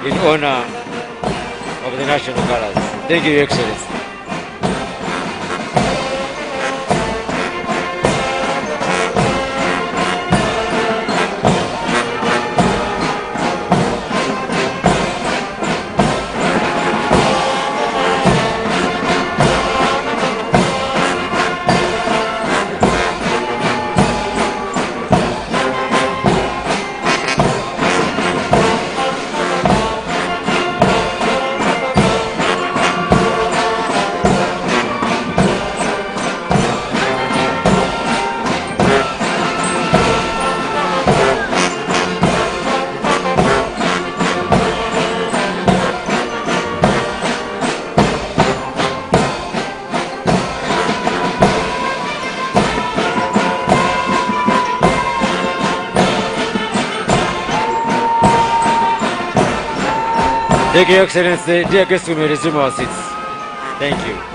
in honor of the national colors. Thank you, Your Excellency. Thank you, Your Excellency. Dear guests, we may resume our seats. Thank you.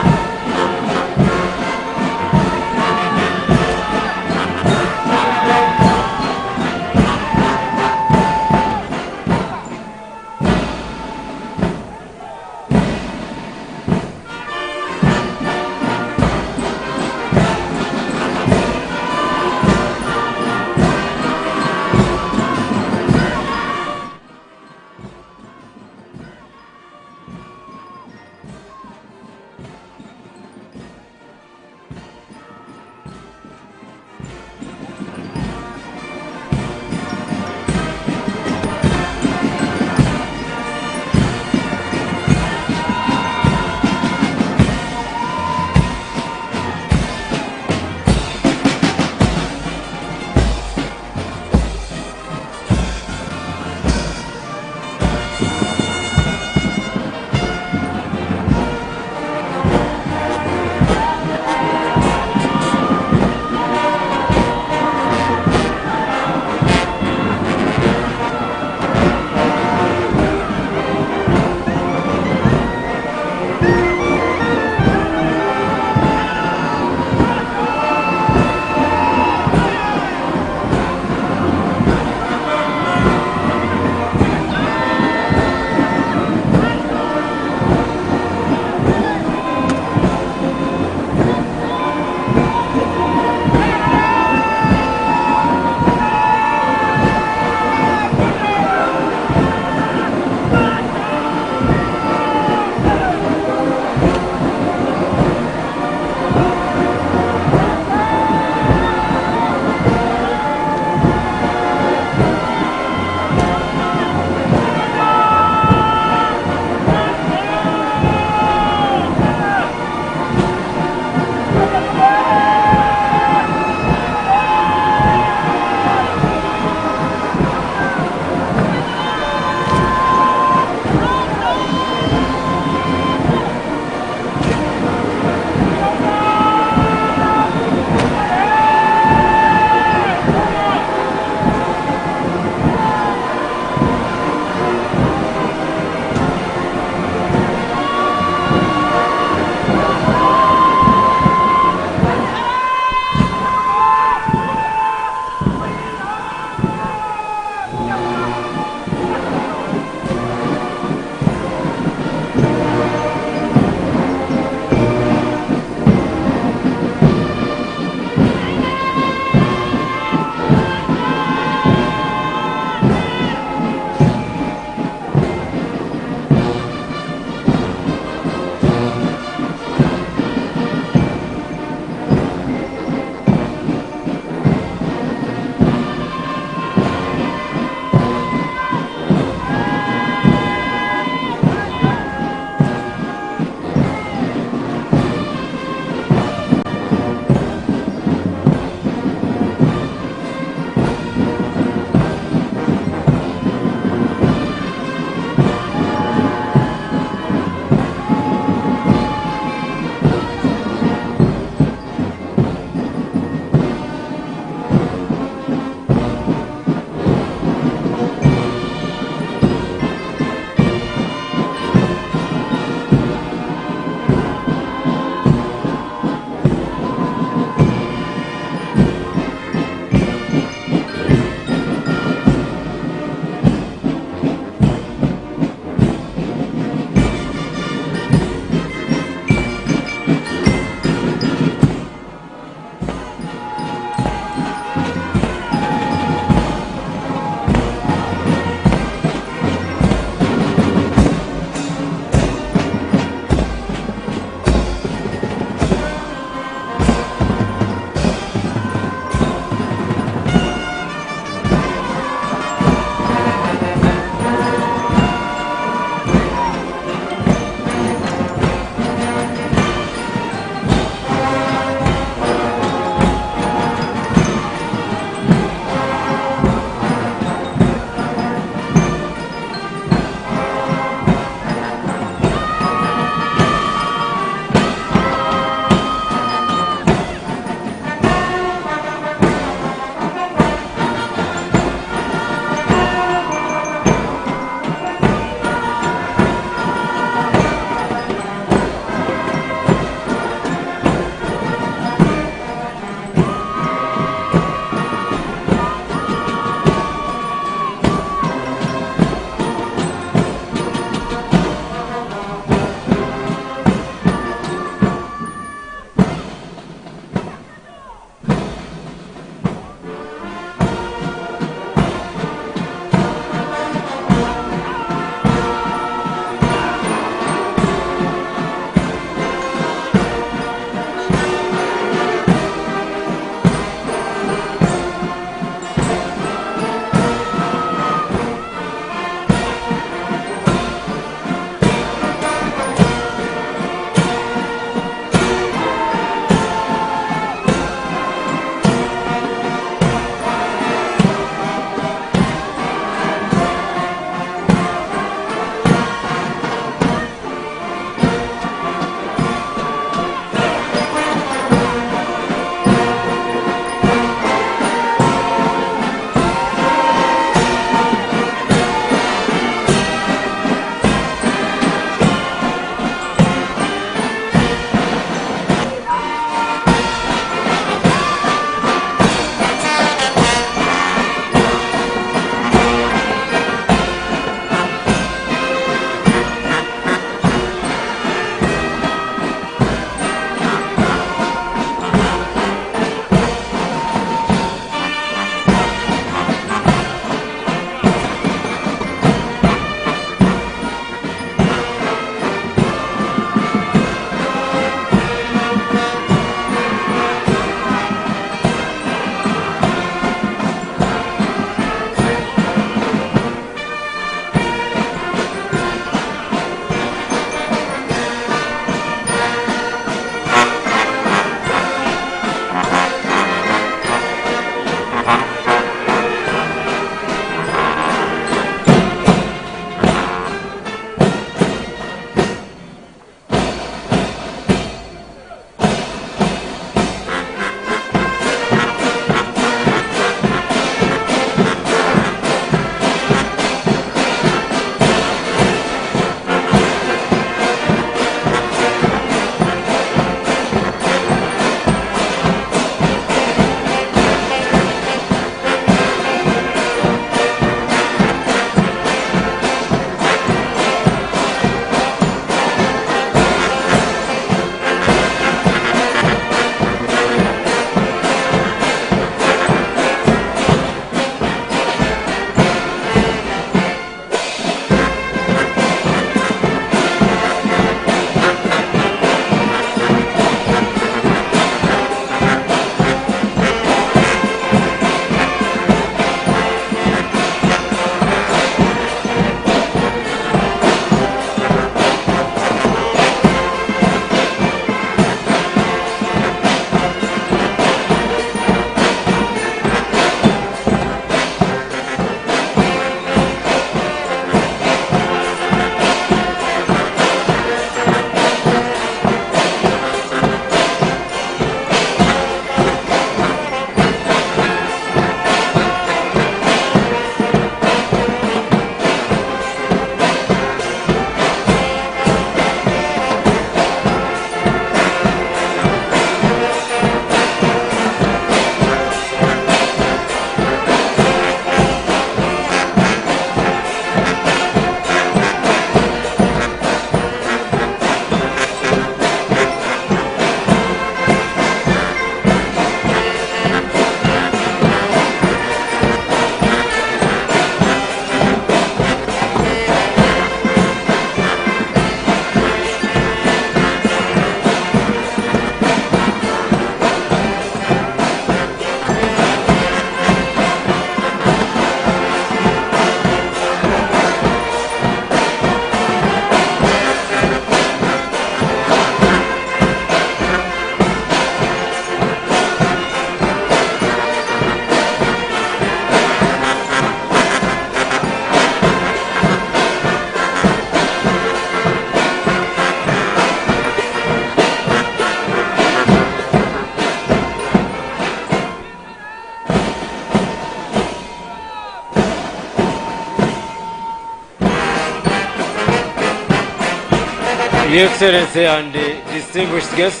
Your Excellency and distinguished guests,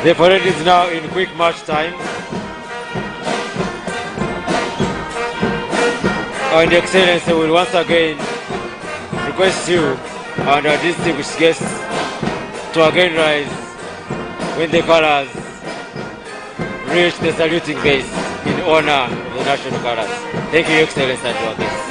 the parade is now in quick march time. And Your Excellency will once again request you and our distinguished guests to again rise when the colors reach the saluting base in honor of the national colors. Thank you, Your Excellency, and our guests.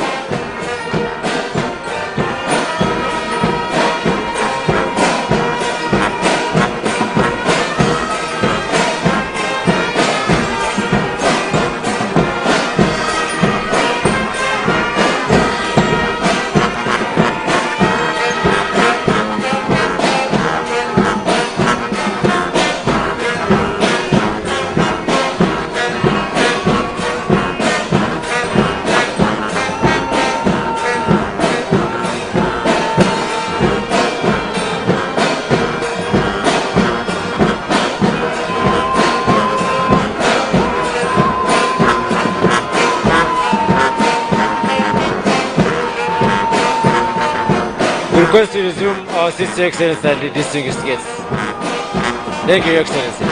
We request to resume our seats, Your Excellency, and the distinguished guests. Thank you, Your Excellency.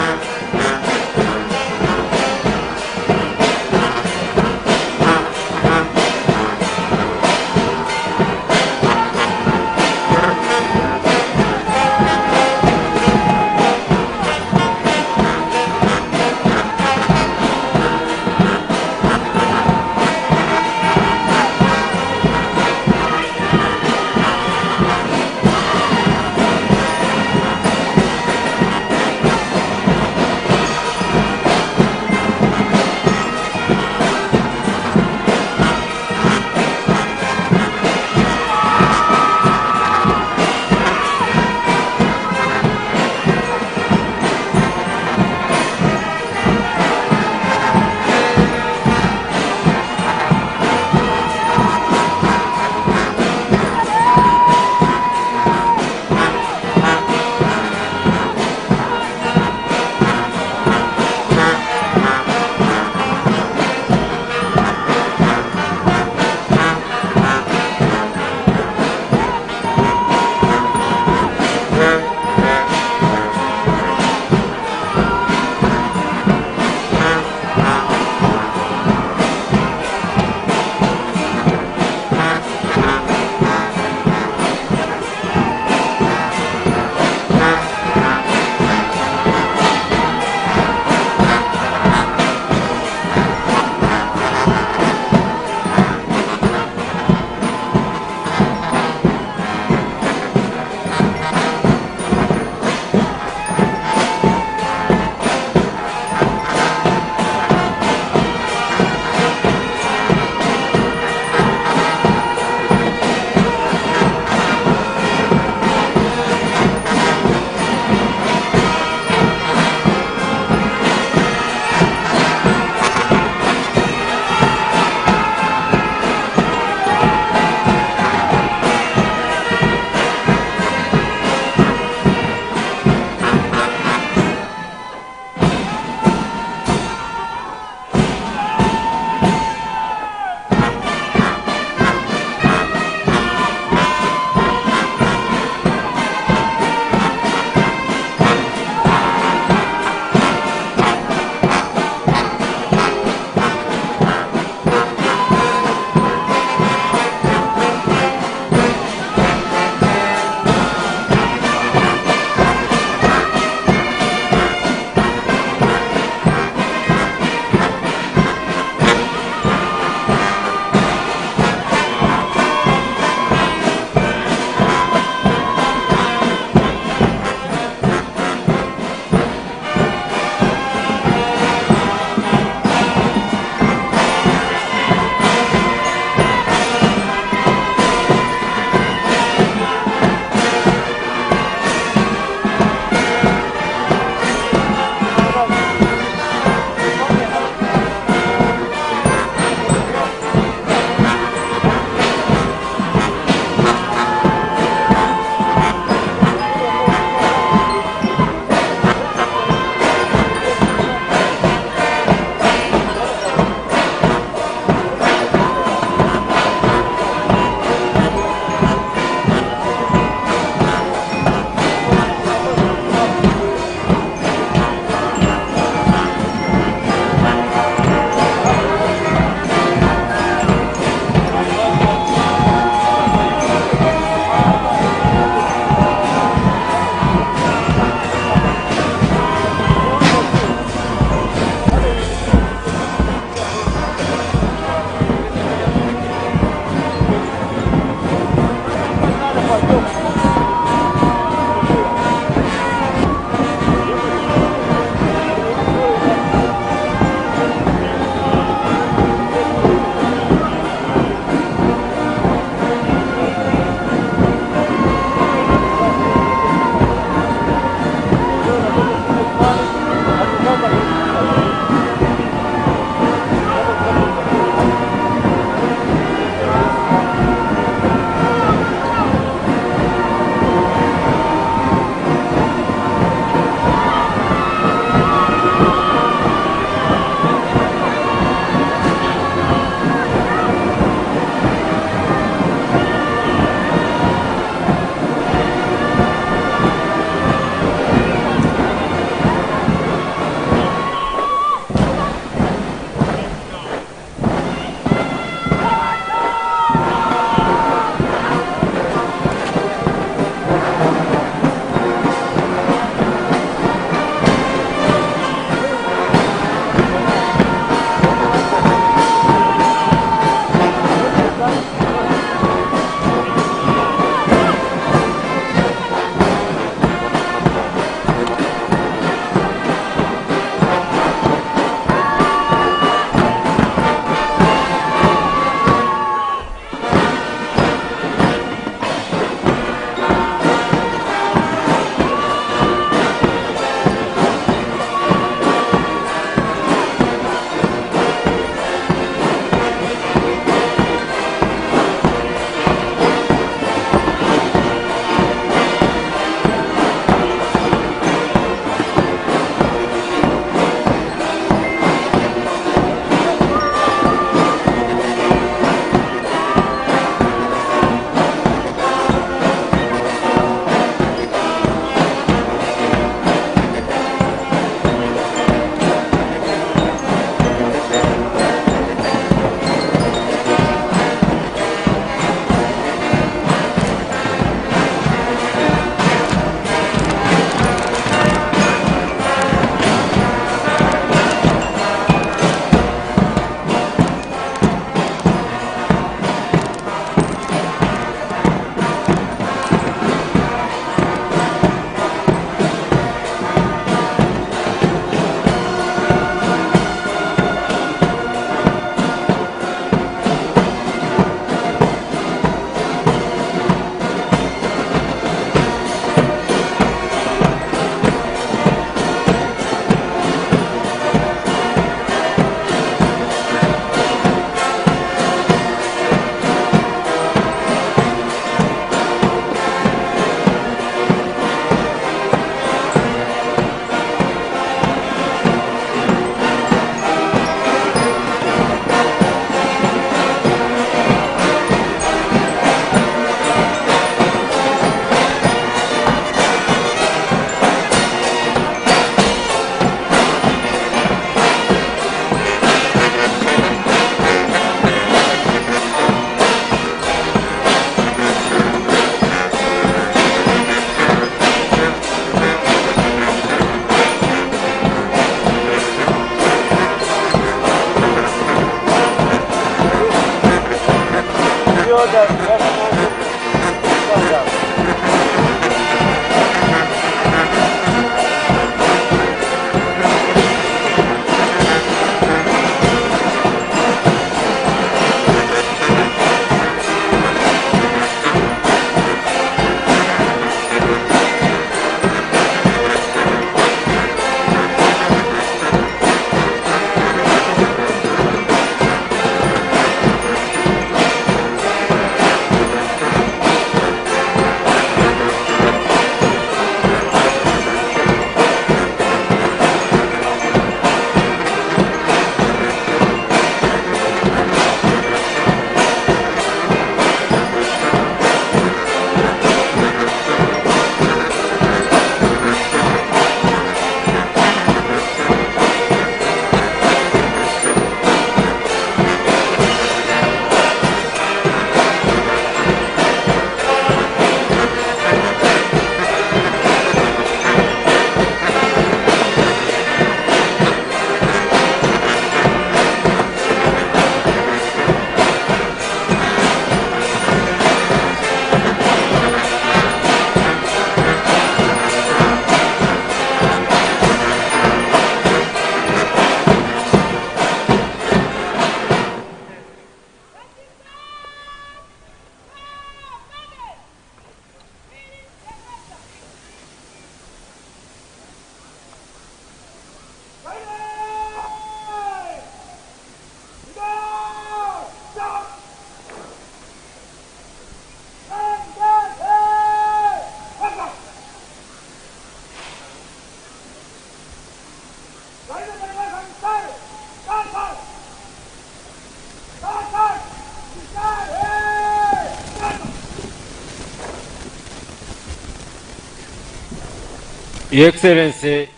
Your Excellency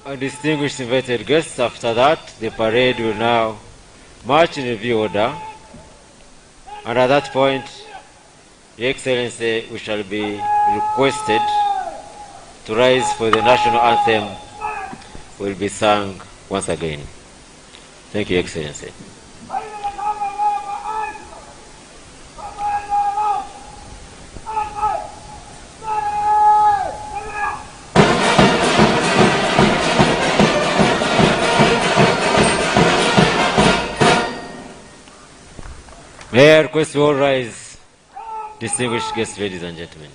and distinguished invited guests, after that, the parade will now march in review order. And at that point, Your Excellency, we shall be requested to rise for the national anthem will be sung once again. Thank you, Your Excellency. May I request you all rise, distinguished guests, ladies and gentlemen.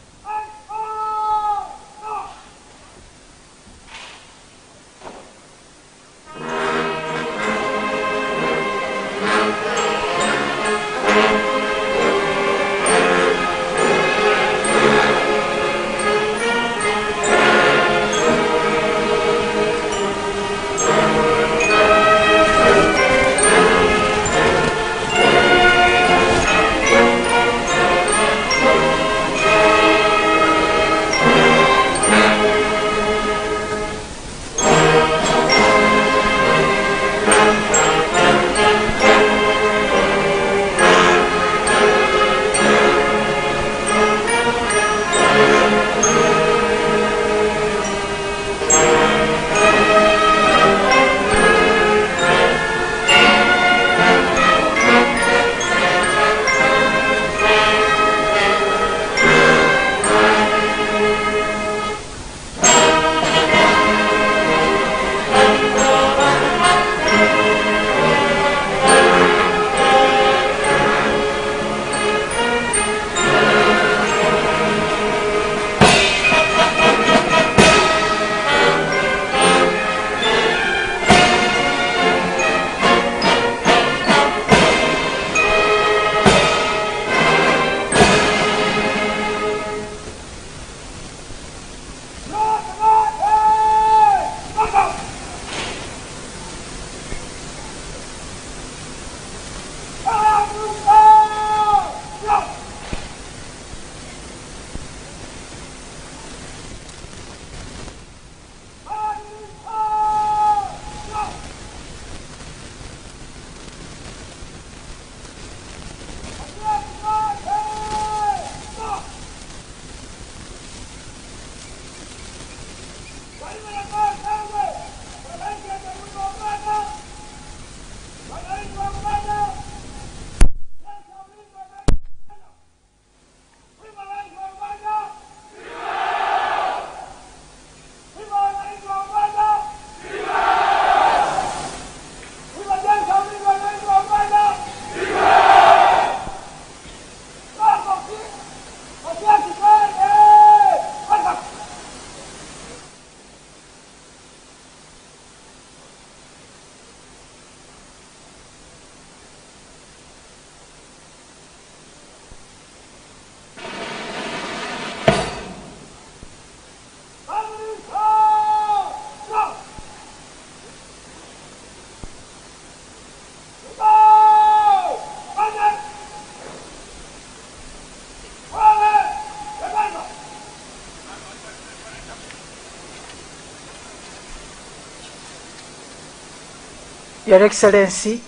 Your Excellency,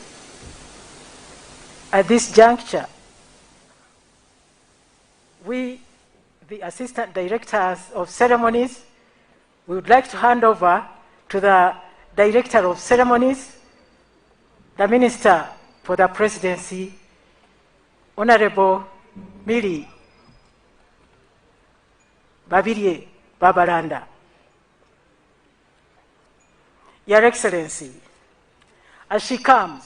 at this juncture, we, the Assistant Directors of Ceremonies, we would like to hand over to the Director of Ceremonies, the Minister for the Presidency, Honorable Miri Babirie Babalanda. Your Excellency, as she comes,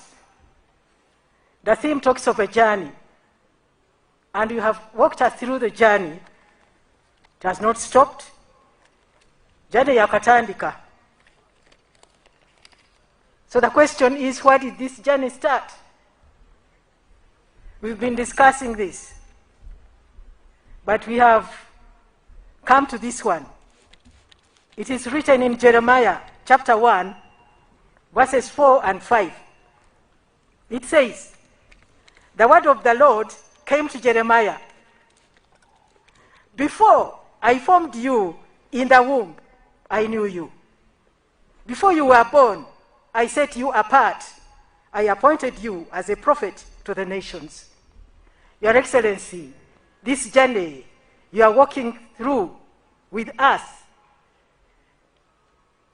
the theme talks of a journey, and you have walked us through the journey. It has not stopped. Journey yakatandika. So the question is, where did this journey start? We've been discussing this, but we have come to this one. It is written in Jeremiah chapter 1, verses 4 and 5. It says, "The word of the Lord came to Jeremiah. Before I formed you in the womb, I knew you. Before you were born, I set you apart. I appointed you as a prophet to the nations. Your Excellency, this journey you are walking through with us,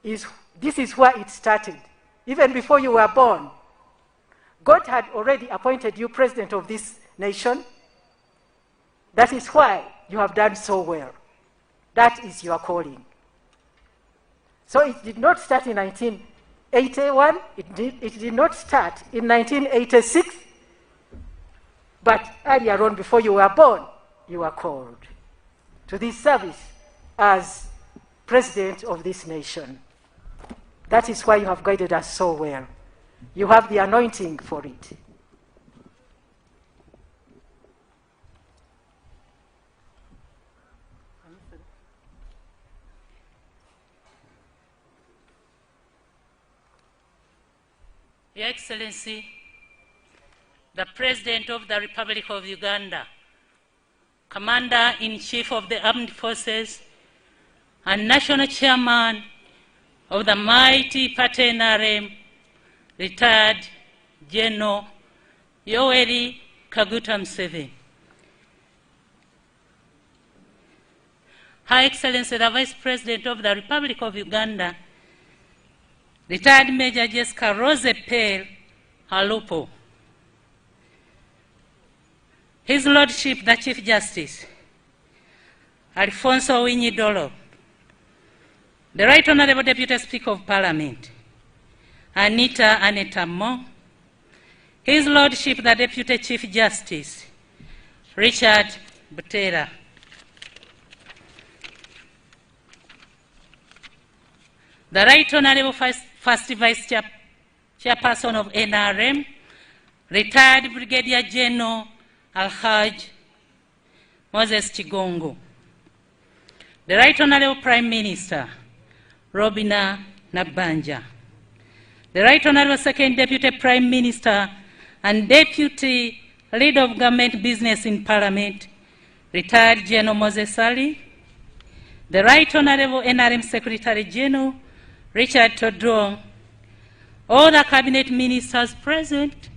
this is where it started. Even before you were born, God had already appointed you president of this nation. That is why you have done so well. That is your calling. So it did not start in 1981, it did not start in 1986, but earlier on, before you were born, you were called to this service as president of this nation. That is why you have guided us so well. You have the anointing for it. Your Excellency, the President of the Republic of Uganda, Commander-in-Chief of the Armed Forces, and National Chairman of the mighty party NRM, retired General Yoweri Kaguta Museveni. Her Excellency, the Vice President of the Republic of Uganda, retired Major Jessica Rose Pale Halupo. His Lordship, the Chief Justice, Alfonso Winyidolo, the Right Honorable Deputy Speaker of Parliament, Anita Anetamo, His Lordship, the Deputy Chief Justice, Richard Butera, the Right Honorable First Vice Chairperson of NRM, retired Brigadier General Alhaj Moses Chigongo, the Right Honorable Prime Minister, Robina Nabanja, the Right Honorable Second Deputy Prime Minister and Deputy Leader of Government Business in Parliament, retired General Moses Ali, the Right Honorable NRM Secretary General, Richard Todrong, all the Cabinet Ministers present,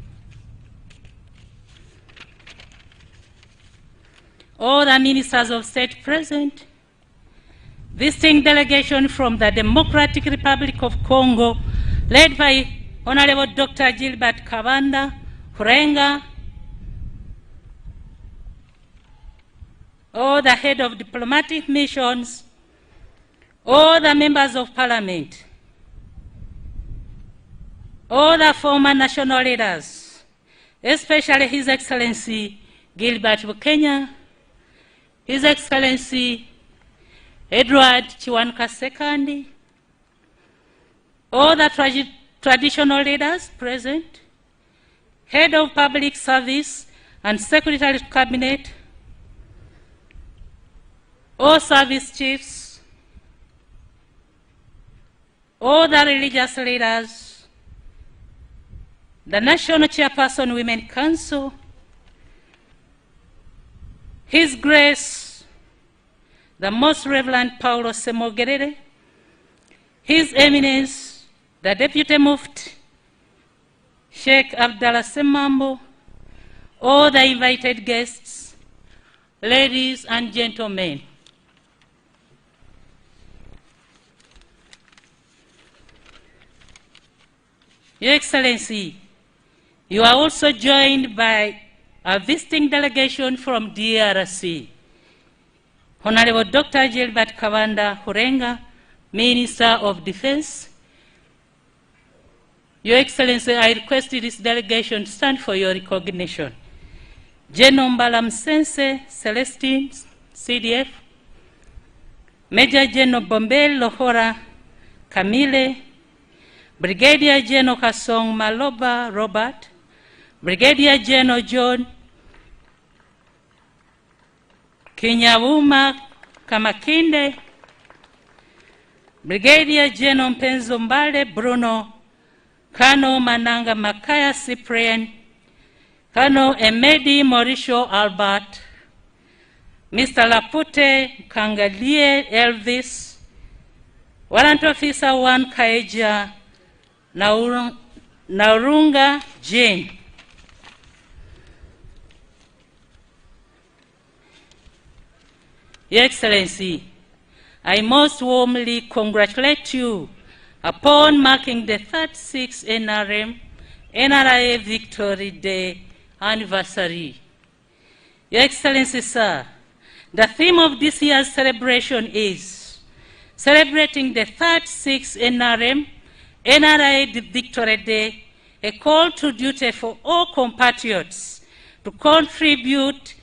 all the Ministers of State present, visiting delegation from the Democratic Republic of Congo, led by Honorable Dr. Gilbert Kabanda, Hurenga, all the head of diplomatic missions, all the members of Parliament, all the former national leaders, especially His Excellency Gilbert Bukenya, His Excellency Edward Chiwanuka II, all the traditional leaders present, Head of Public Service and Secretary of Cabinet, all service chiefs, all the religious leaders, the National Chairperson Women Council, His Grace, the Most Reverend Paulo Semogerere, His Eminence, the Deputy Mufti, Sheikh Abdallah Semambo, all the invited guests, ladies and gentlemen. Your Excellency, you are also joined by a visiting delegation from DRC. Honorable Dr. Gilbert Kabanda Hurenga, Minister of Defense. Your Excellency, I request this delegation to stand for your recognition. General Mbalam Sense Celestine, CDF. Major General Bombel Lohora Camille. Brigadier General Kasong Maloba Robert. Brigadier General John Kinyawuma Kamakinde, Brigadier General Mpenzo Mbale Bruno, Colonel Mananga Makaya Cyprian, Colonel Emedi Mauricio Albert, Mr. Lapute Kangalie Elvis, Warrant Officer 1 Kaeja Naurunga Jane. Your Excellency, I most warmly congratulate you upon marking the 36th NRM NRA Victory Day anniversary. Your Excellency, sir, the theme of this year's celebration is celebrating the 36th NRA Victory Day, a call to duty for all compatriots to contribute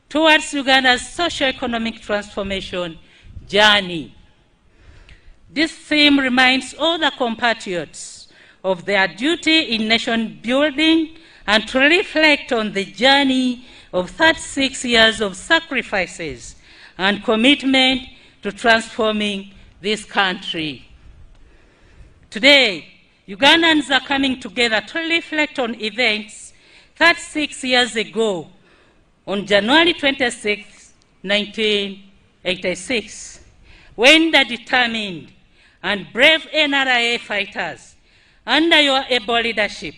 towards Uganda's socio-economic transformation journey. This theme reminds all the compatriots of their duty in nation building and to reflect on the journey of 36 years of sacrifices and commitment to transforming this country. Today, Ugandans are coming together to reflect on events 36 years ago on January 26, 1986, when the determined and brave NRA fighters, under your able leadership,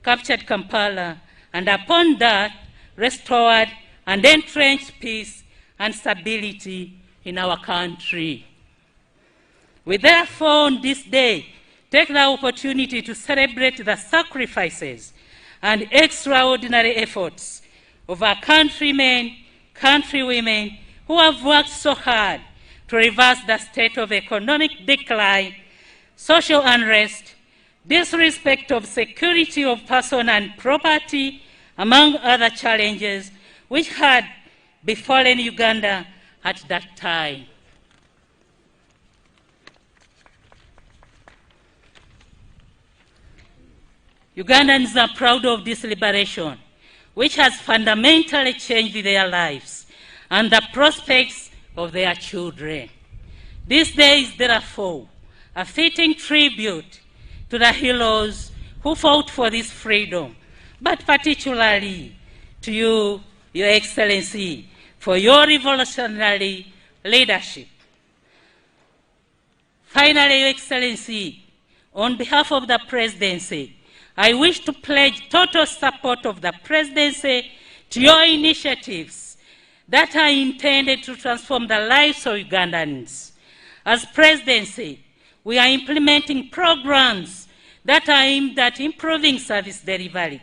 captured Kampala, and upon that, restored and entrenched peace and stability in our country. We therefore, on this day, take the opportunity to celebrate the sacrifices and extraordinary efforts of our countrymen, countrywomen who have worked so hard to reverse the state of economic decline, social unrest, disrespect of security of person and property, among other challenges which had befallen Uganda at that time. Ugandans are proud of this liberation, which has fundamentally changed their lives and the prospects of their children. This day is therefore a fitting tribute to the heroes who fought for this freedom, but particularly to you, Your Excellency, for your revolutionary leadership. Finally, Your Excellency, on behalf of the Presidency, I wish to pledge total support of the Presidency to your initiatives that are intended to transform the lives of Ugandans. As Presidency, we are implementing programs that are aimed at improving service delivery.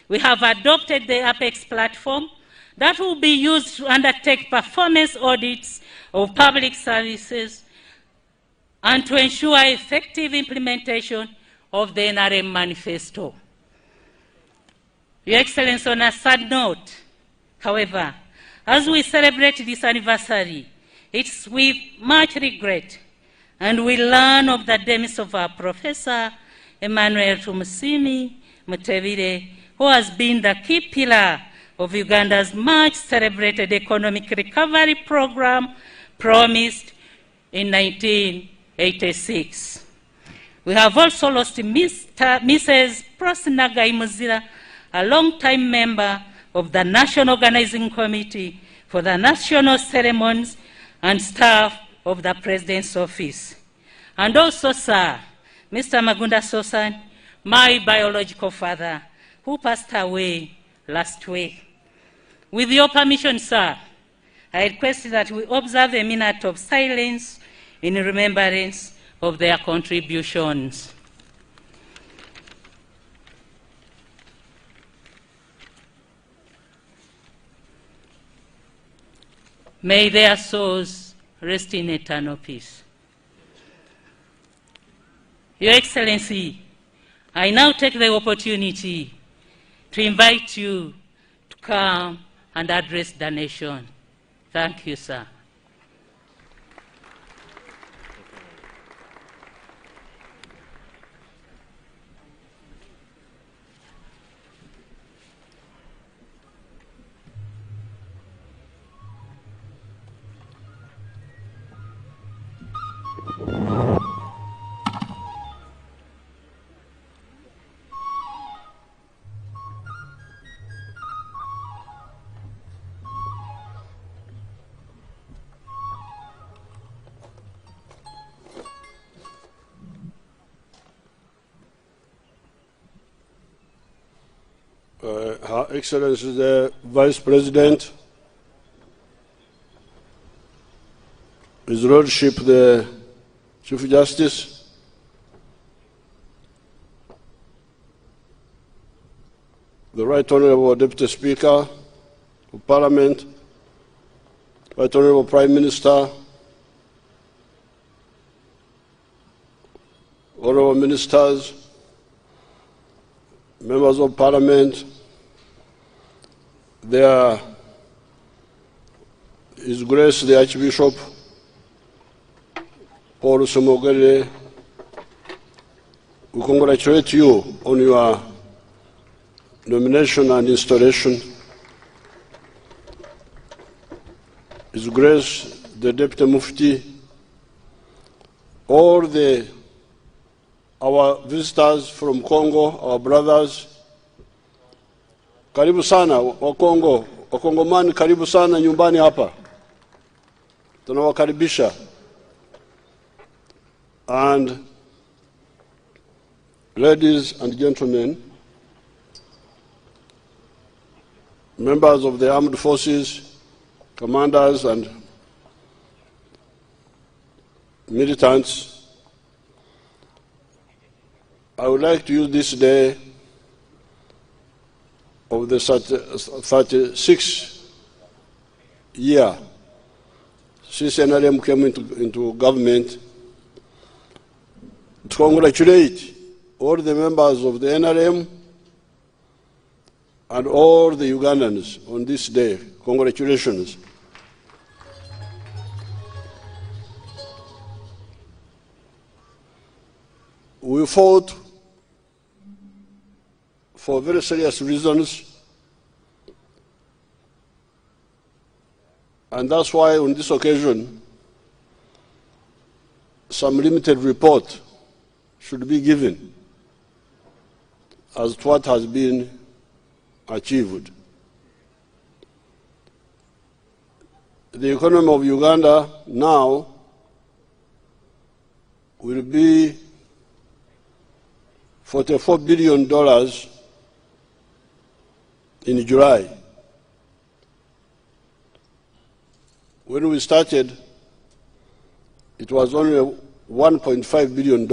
We have adopted the Apex platform that will be used to undertake performance audits of public services and to ensure effective implementation of the NRM manifesto. Your Excellency, on a sad note, however, as we celebrate this anniversary, it's with much regret and we learn of the demise of our Professor Emmanuel Tumusimi Mutebire, who has been the key pillar of Uganda's much celebrated economic recovery program promised in 1986. We have also lost Mrs. Prosinagai Muzira, a long-time member of the National Organizing Committee for the National Ceremonies and staff of the President's Office. And also, sir, Mr. Magunda Sosan, my biological father, who passed away last week. With your permission, sir, I request that we observe a minute of silence in remembrance of their contributions. May their souls rest in eternal peace. Your Excellency, I now take the opportunity to invite you to come and address the nation. Thank you, sir. Her Excellency the Vice President, His Lordship the Chief Justice, the Right Honourable Deputy Speaker of Parliament, Right Honourable Prime Minister, Honourable Ministers, Members of Parliament, His Grace the Archbishop Paul Somogere, we congratulate you on your nomination and installation. His Grace the Deputy Mufti, all our visitors from Congo, our brothers, karibu sana wa Kongo, Wakongomani karibu sana nyumbani hapa. Tunawakaribisha. And ladies and gentlemen, members of the armed forces, commanders and militants, I would like to use this day of the 36th year since NRM came into government to congratulate all the members of the NRM and all the Ugandans on this day. Congratulations. We fought for very serious reasons, and that's why on this occasion some limited report should be given as to what has been achieved. The economy of Uganda now will be $44 billion in July. When we started, it was only $1.5 billion.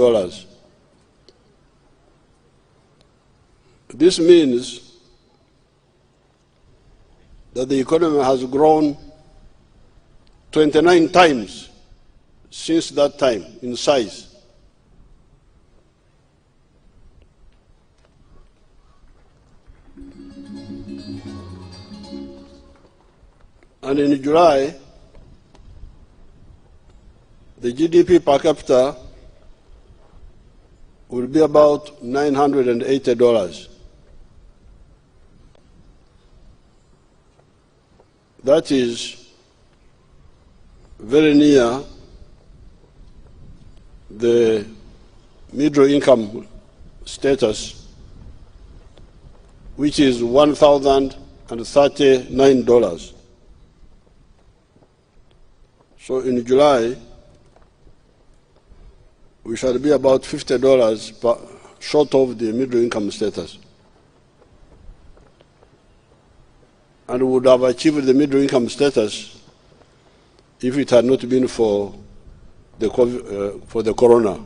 This means that the economy has grown 29 times since that time in size. And in July, the GDP per capita will be about $980. That is very near the middle income status, which is $1,039. So in July, we shall be about $50 short of the middle income status. And we would have achieved the middle income status if it had not been for the corona.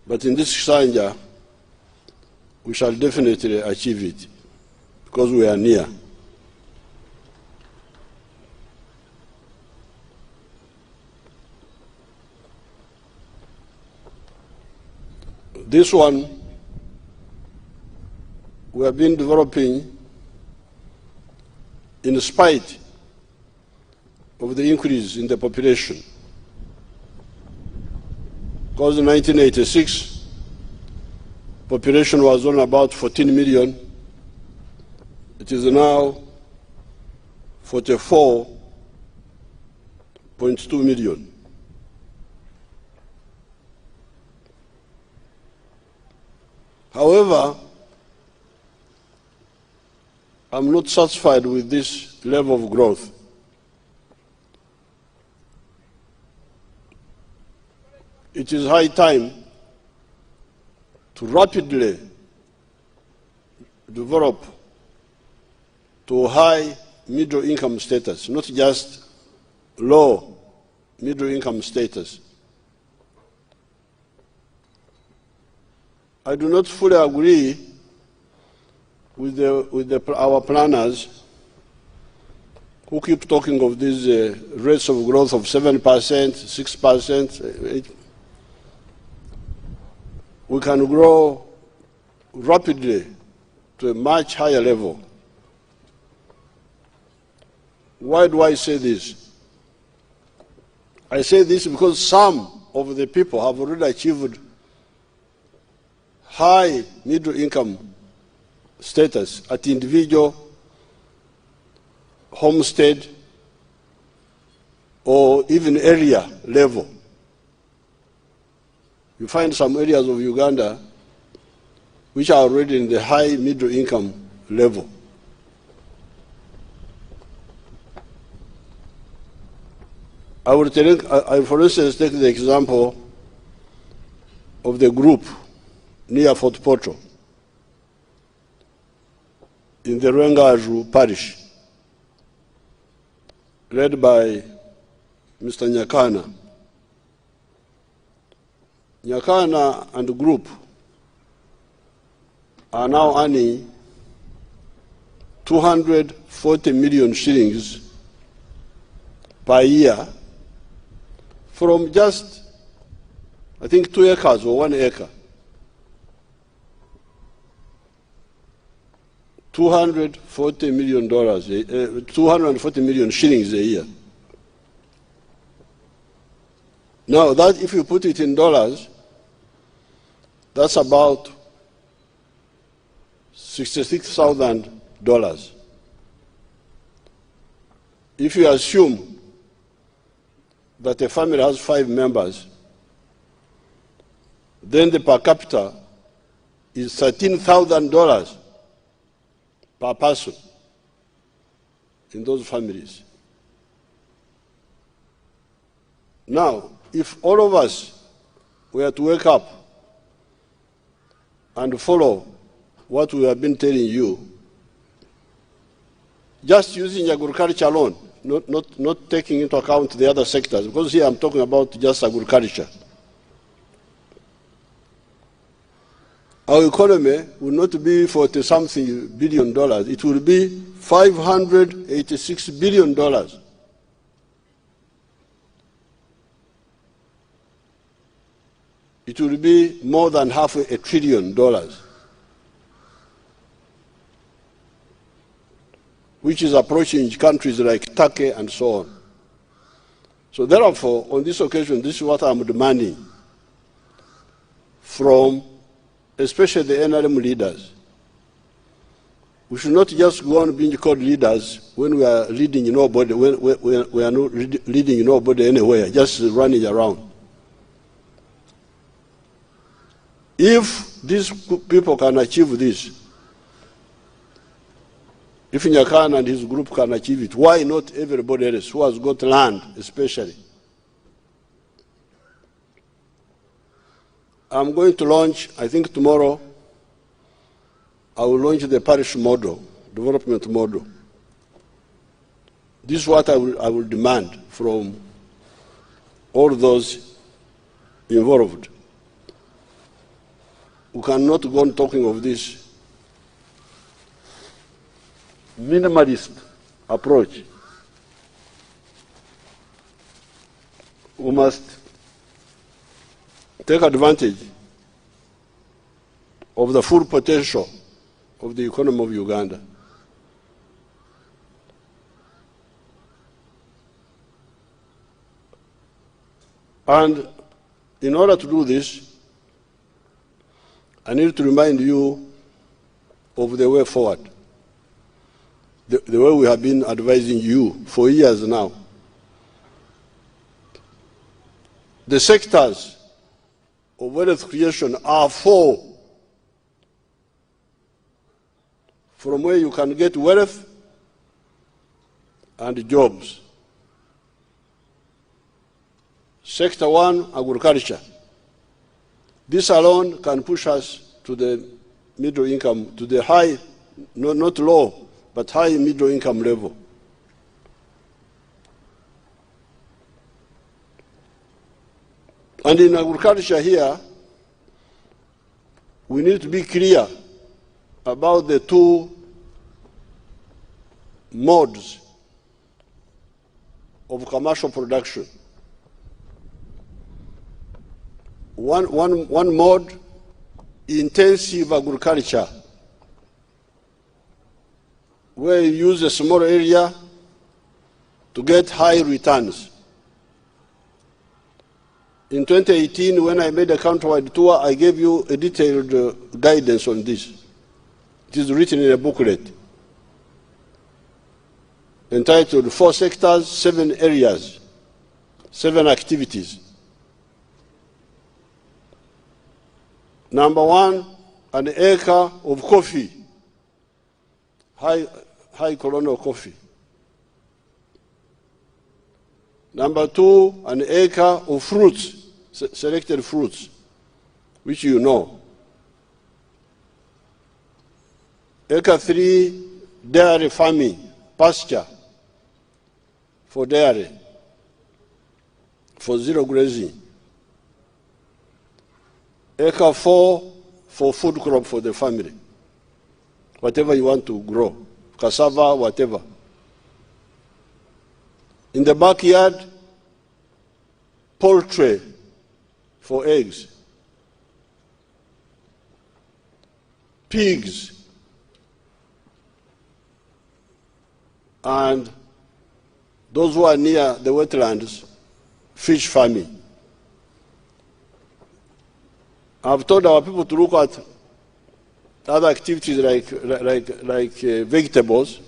But in this Sanja, we shall definitely achieve it because we are near. This one, we have been developing in spite of the increase in the population. Because in 1986, population was only about 14 million. It is now 44.2 million. However, I'm not satisfied with this level of growth. It is high time to rapidly develop to high middle income status, not just low middle income status. I do not fully agree with our planners who keep talking of these rates of growth of 7%, 6%. We can grow rapidly to a much higher level. Why do I say this? I say this because some of the people have already achieved high middle income status at individual, homestead, or even area level. You find some areas of Uganda which are already in the high middle income level. I will for instance, take the example of the group near Fort Portal in the Rwengaju parish, led by Mr. Nyakana. Nyakana and the group are now earning 240 million shillings per year from just, I think, 2 acres or 1 acre. 240 million shillings a year. Now, that if you put it in dollars, that's about $66,000. If you assume that a family has 5 members, then the per capita is $13,000 per person in those families. Now, if all of us were to wake up and follow what we have been telling you, just using agriculture alone, not taking into account the other sectors, because here I'm talking about just agriculture, our economy will not be 40-something billion dollars. It will be $586 billion. It will be more than $500 billion, which is approaching countries like Turkey and so on. So therefore, on this occasion, this is what I'm demanding from especially the NRM leaders. We should not just go on being called leaders when we are leading nobody, when we are not leading nobody anywhere, just running around. If these people can achieve this, if Nyakana and his group can achieve it, why not everybody else who has got land especially? I'm going to launch, I think tomorrow, I will launch the parish model, development model. This is what I will demand from all those involved. We cannot go on talking of this minimalist approach. We must take advantage of the full potential of the economy of Uganda. And in order to do this, I need to remind you of the way forward, the way we have been advising you for years now. The sectors of wealth creation are 4. From where you can get wealth and jobs. Sector 1, agriculture. This alone can push us to the middle income, to the high not low, but high middle income level. And in agriculture here, we need to be clear about the two modes of commercial production. One mode, intensive agriculture, where you use a small area to get high returns. In 2018, when I made a countrywide tour, I gave you a detailed guidance on this. It is written in a booklet entitled 4 sectors, 7 areas, 7 activities. Number 1, an acre of coffee, high colonial coffee. Number 2, an acre of fruits, selected fruits, which you know. Acre 3, dairy farming, pasture for dairy, for zero grazing. Acre 4, for food crop for the family, whatever you want to grow, cassava, whatever. In the backyard, poultry for eggs, pigs, and those who are near the wetlands, fish farming. I've told our people to look at other activities like vegetables,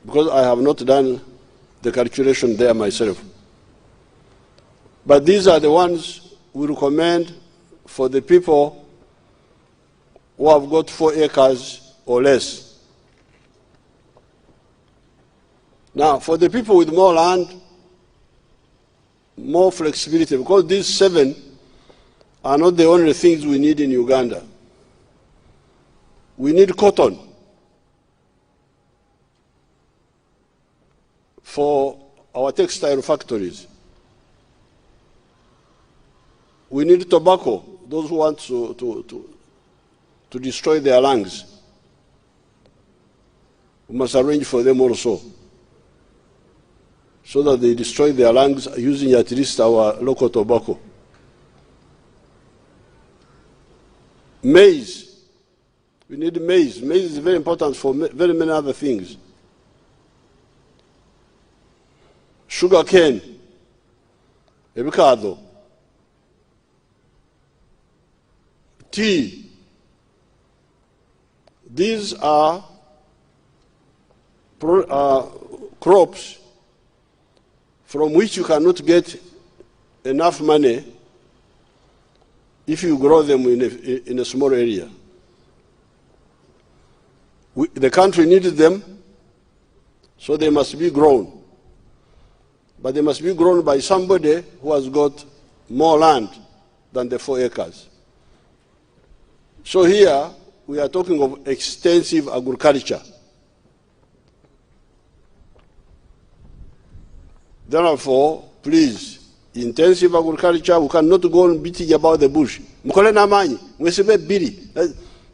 because I have not done the calculation there myself. But these are the ones we recommend for the people who have got 4 acres or less. Now, for the people with more land, more flexibility, because these 7 are not the only things we need in Uganda. We need cotton for our textile factories. We need tobacco, those who want to destroy their lungs. We must arrange for them also, so that they destroy their lungs using at least our local tobacco. Maize. We need maize. Maize is very important for very many other things. Sugar cane, avocado, tea. These are crops from which you cannot get enough money if you grow them in a small area. The country needs them, so they must be grown. But they must be grown by somebody who has got more land than the 4 acres. So here, we are talking of extensive agriculture. Therefore, please, intensive agriculture, we cannot go on beating about the bush.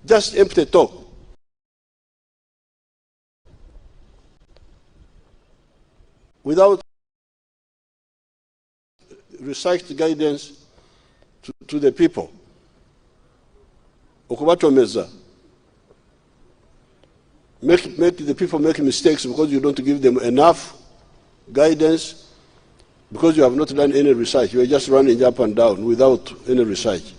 Just empty talk. Without researched guidance to the people. Make the people make mistakes because you don't give them enough guidance, because you have not done any research. You are just running up and down without any research.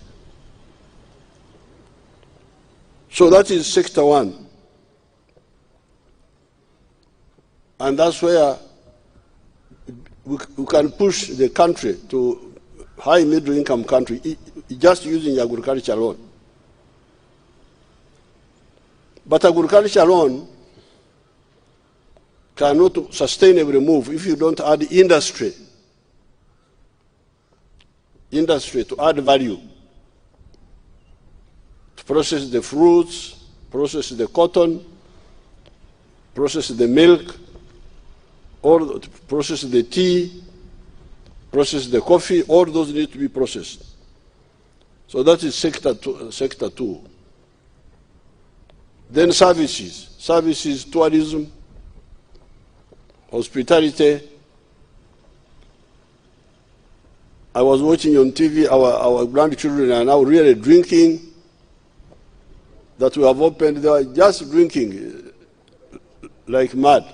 So that is sector 1. And that's where we can push the country to high middle income country just using agriculture alone. But agriculture alone cannot sustainably move if you don't add industry. Industry to add value, to process the fruits, process the cotton, process the milk, or process the tea, process the coffee, all those need to be processed. So that is sector two. Then services, tourism, hospitality. I was watching on TV, our grandchildren are now really drinking, that we have opened, they are just drinking like mad.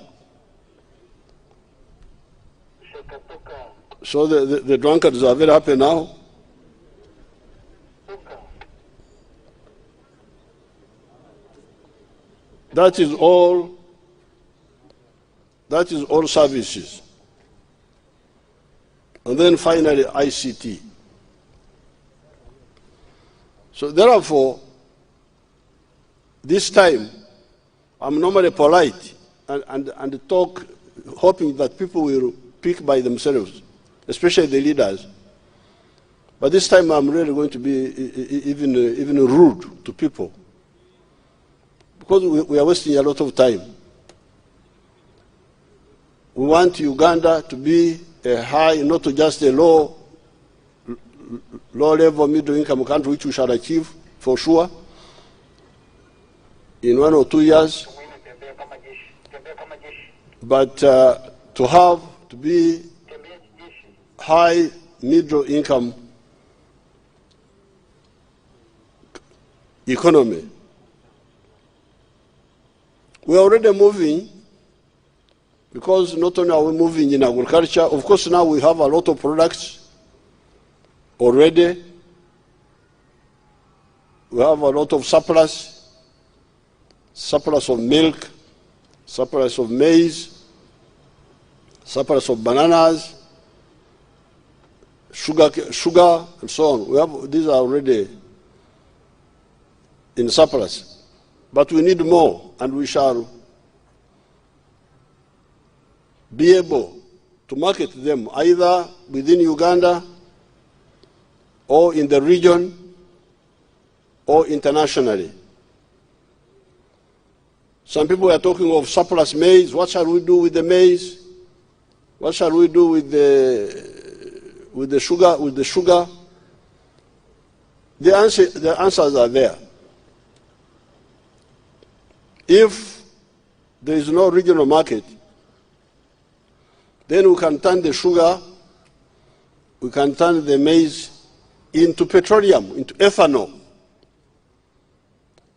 So the drunkards are very happy now. That is all services. And then finally, ICT. So therefore, this time, I'm normally polite and talk, hoping that people will pick by themselves, especially the leaders. But this time, I'm really going to be even rude to people, because we are wasting a lot of time. We want Uganda to be a high, not just a low-level middle-income country, which we shall achieve for sure in 1 or 2 years. But to be high middle-income economy. We are already moving, because not only are we moving in agriculture, of course now we have a lot of products already. We have a lot of surplus of milk, surplus of maize, surplus of bananas, sugar, and so on. These are already in surplus. But we need more, and we shall be able to market them either within Uganda or in the region or internationally. Some people are talking of surplus maize. What shall we do with the maize? What shall we do with the sugar? The answers are there. If there is no regional market, then we can turn the sugar, we can turn the maize into petroleum, into ethanol.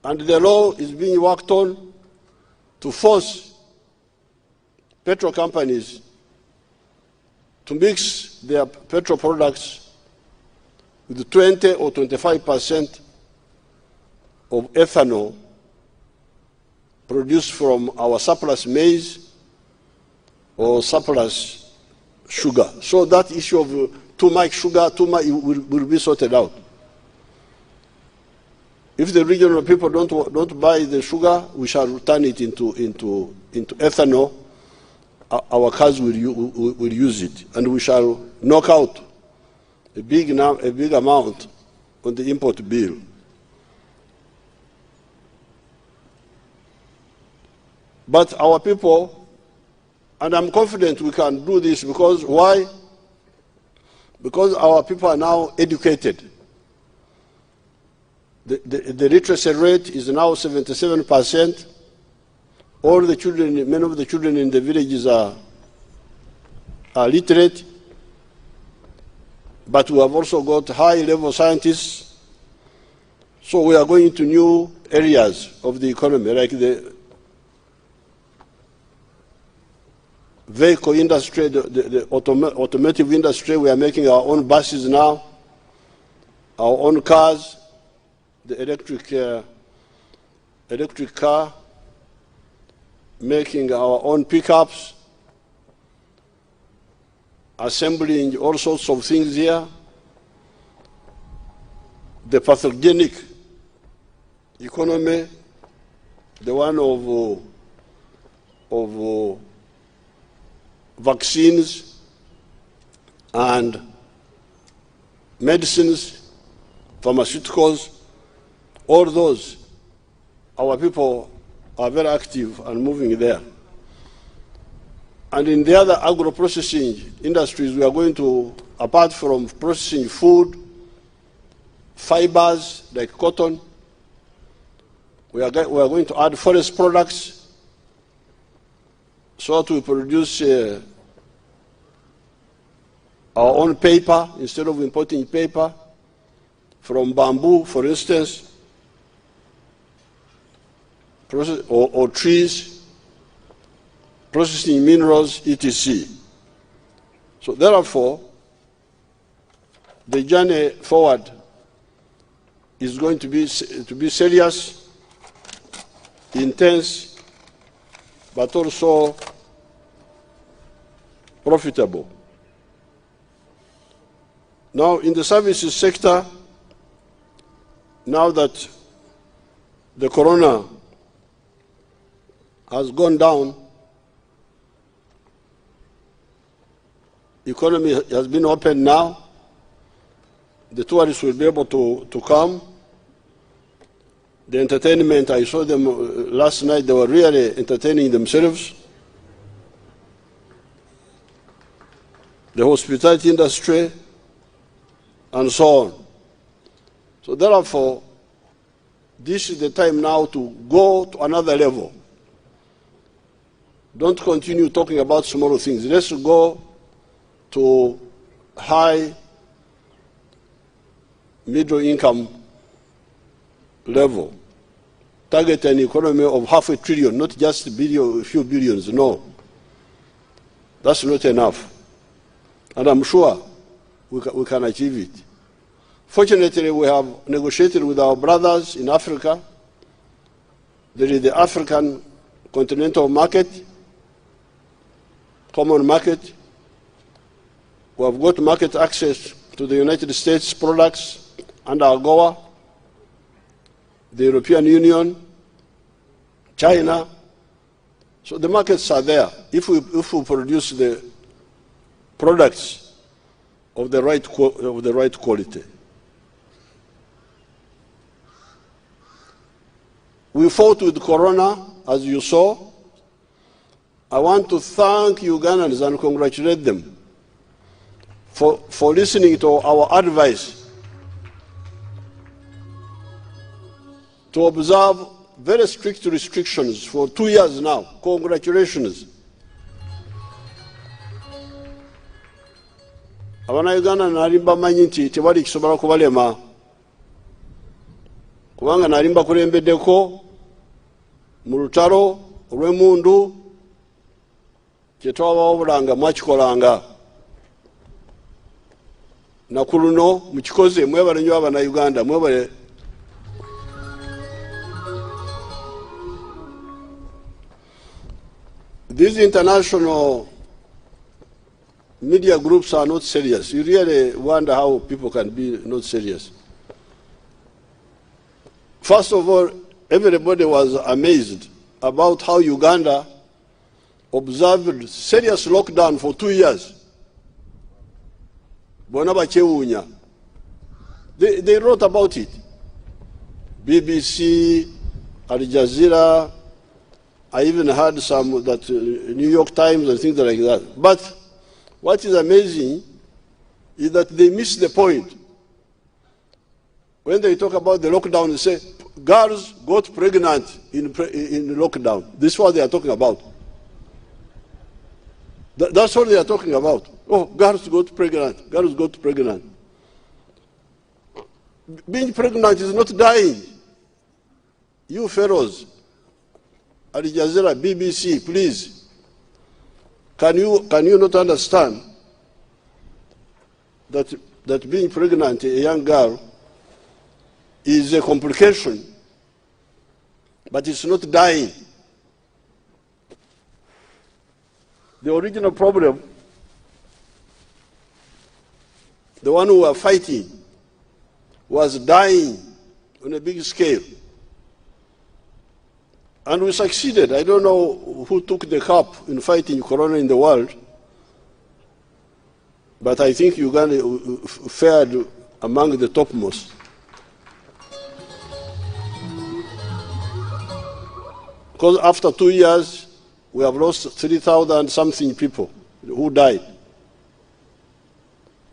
And the law is being worked on to force petrol companies to mix their petrol products with 20 or 25% of ethanol produced from our surplus maize or surplus sugar. So that issue of too much sugar, will be sorted out. If the regional people don't buy the sugar, we shall turn it into ethanol. Our cars will use it, and we shall knock out a big amount on the import bill. But our people, and I'm confident we can do this, because why? Because our people are now educated. The literacy rate is now 77%. Many of the children in the villages are literate. But we have also got high-level scientists. So we are going into new areas of the economy, like the vehicle industry, the automotive industry. We are making our own buses now, our own cars, the electric car, making our own pickups, assembling all sorts of things here. The pathogenic economy, the one of vaccines and medicines, pharmaceuticals, all those our people are very active and moving there. And in the other agro-processing industries, we are going to, apart from processing food, fibers like cotton, we are going to add forest products so that we produce our own paper instead of importing paper from bamboo, for instance, or trees, processing minerals, etc. So therefore, the journey forward is going to be serious, intense, but also profitable. Now, in the services sector, now that the corona has gone down, the economy has been opened now, the tourists will be able to come. The entertainment, I saw them last night, they were really entertaining themselves. The hospitality industry, and so on. So therefore, this is the time now to go to another level. Don't continue talking about small things. Let's go to high, middle income level. Target an economy of $500 billion, not just a few billions, no. That's not enough. And I'm sure we can achieve it. Fortunately, we have negotiated with our brothers in Africa. There is the African continental market, common market. We have got market access to the United States products under AGOA, the European Union, China. So the markets are there if we produce the products of the right quality. We fought with Corona, as you saw. I want to thank Ugandans and congratulate them for listening to our advice to observe very strict restrictions for 2 years now. Congratulations. Abana-Uganda nalimba manyi nti tewali kisobola kubalema kubanga nalimba kulembeddeko mu lutalo olw'emmundu kye twabawabulanga mwakikolanga naku luno mukikoze. Mwebale nnyo Abana-Uganda, mwebale. These international media groups are not serious. You really wonder how people can be not serious. First of all, everybody was amazed about how Uganda observed serious lockdown for 2 years. They wrote about it. BBC, Al Jazeera, I even heard some that New York Times and things like that. But what is amazing is that they miss the point. When they talk about the lockdown, they say girls got pregnant in lockdown. This is what they are talking about. That's what they are talking about. Oh, girls got pregnant. Girls got pregnant. Being pregnant is not dying. You fellows, Al Jazeera, BBC, please. Can you not understand that being pregnant, a young girl, is a complication, but it's not dying? The original problem, the one who were fighting, was dying on a big scale. And we succeeded. I don't know who took the cup in fighting corona in the world, but I think Uganda fared among the topmost. Because after 2 years, we have lost 3,000 something people who died.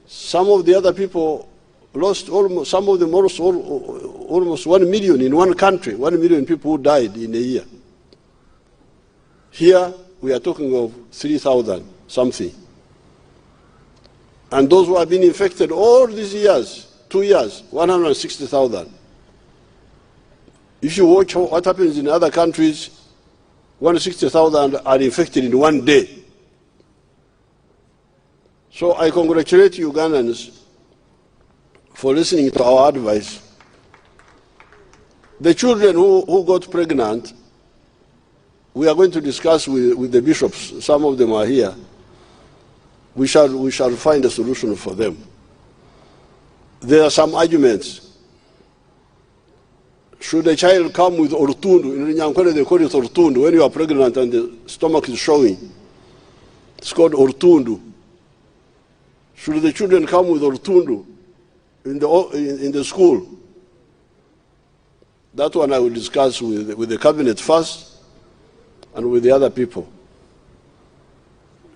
Some of the other people lost almost, some of them lost almost 1 million in one country, 1 million people who died in a year. Here, we are talking of 3,000 something. And those who have been infected all these years, 2 years, 160,000. If you watch what happens in other countries, 160,000 are infected in one day. So I congratulate Ugandans for listening to our advice. The children who got pregnant, we are going to discuss with the bishops. Some of them are here. We shall find a solution for them. There are some arguments. Should a child come with ortundu? In Nyankole they call it ortundu. When you are pregnant and the stomach is showing, it's called ortundu. Should the children come with ortundu in the school? That one I will discuss with the cabinet first and with the other people.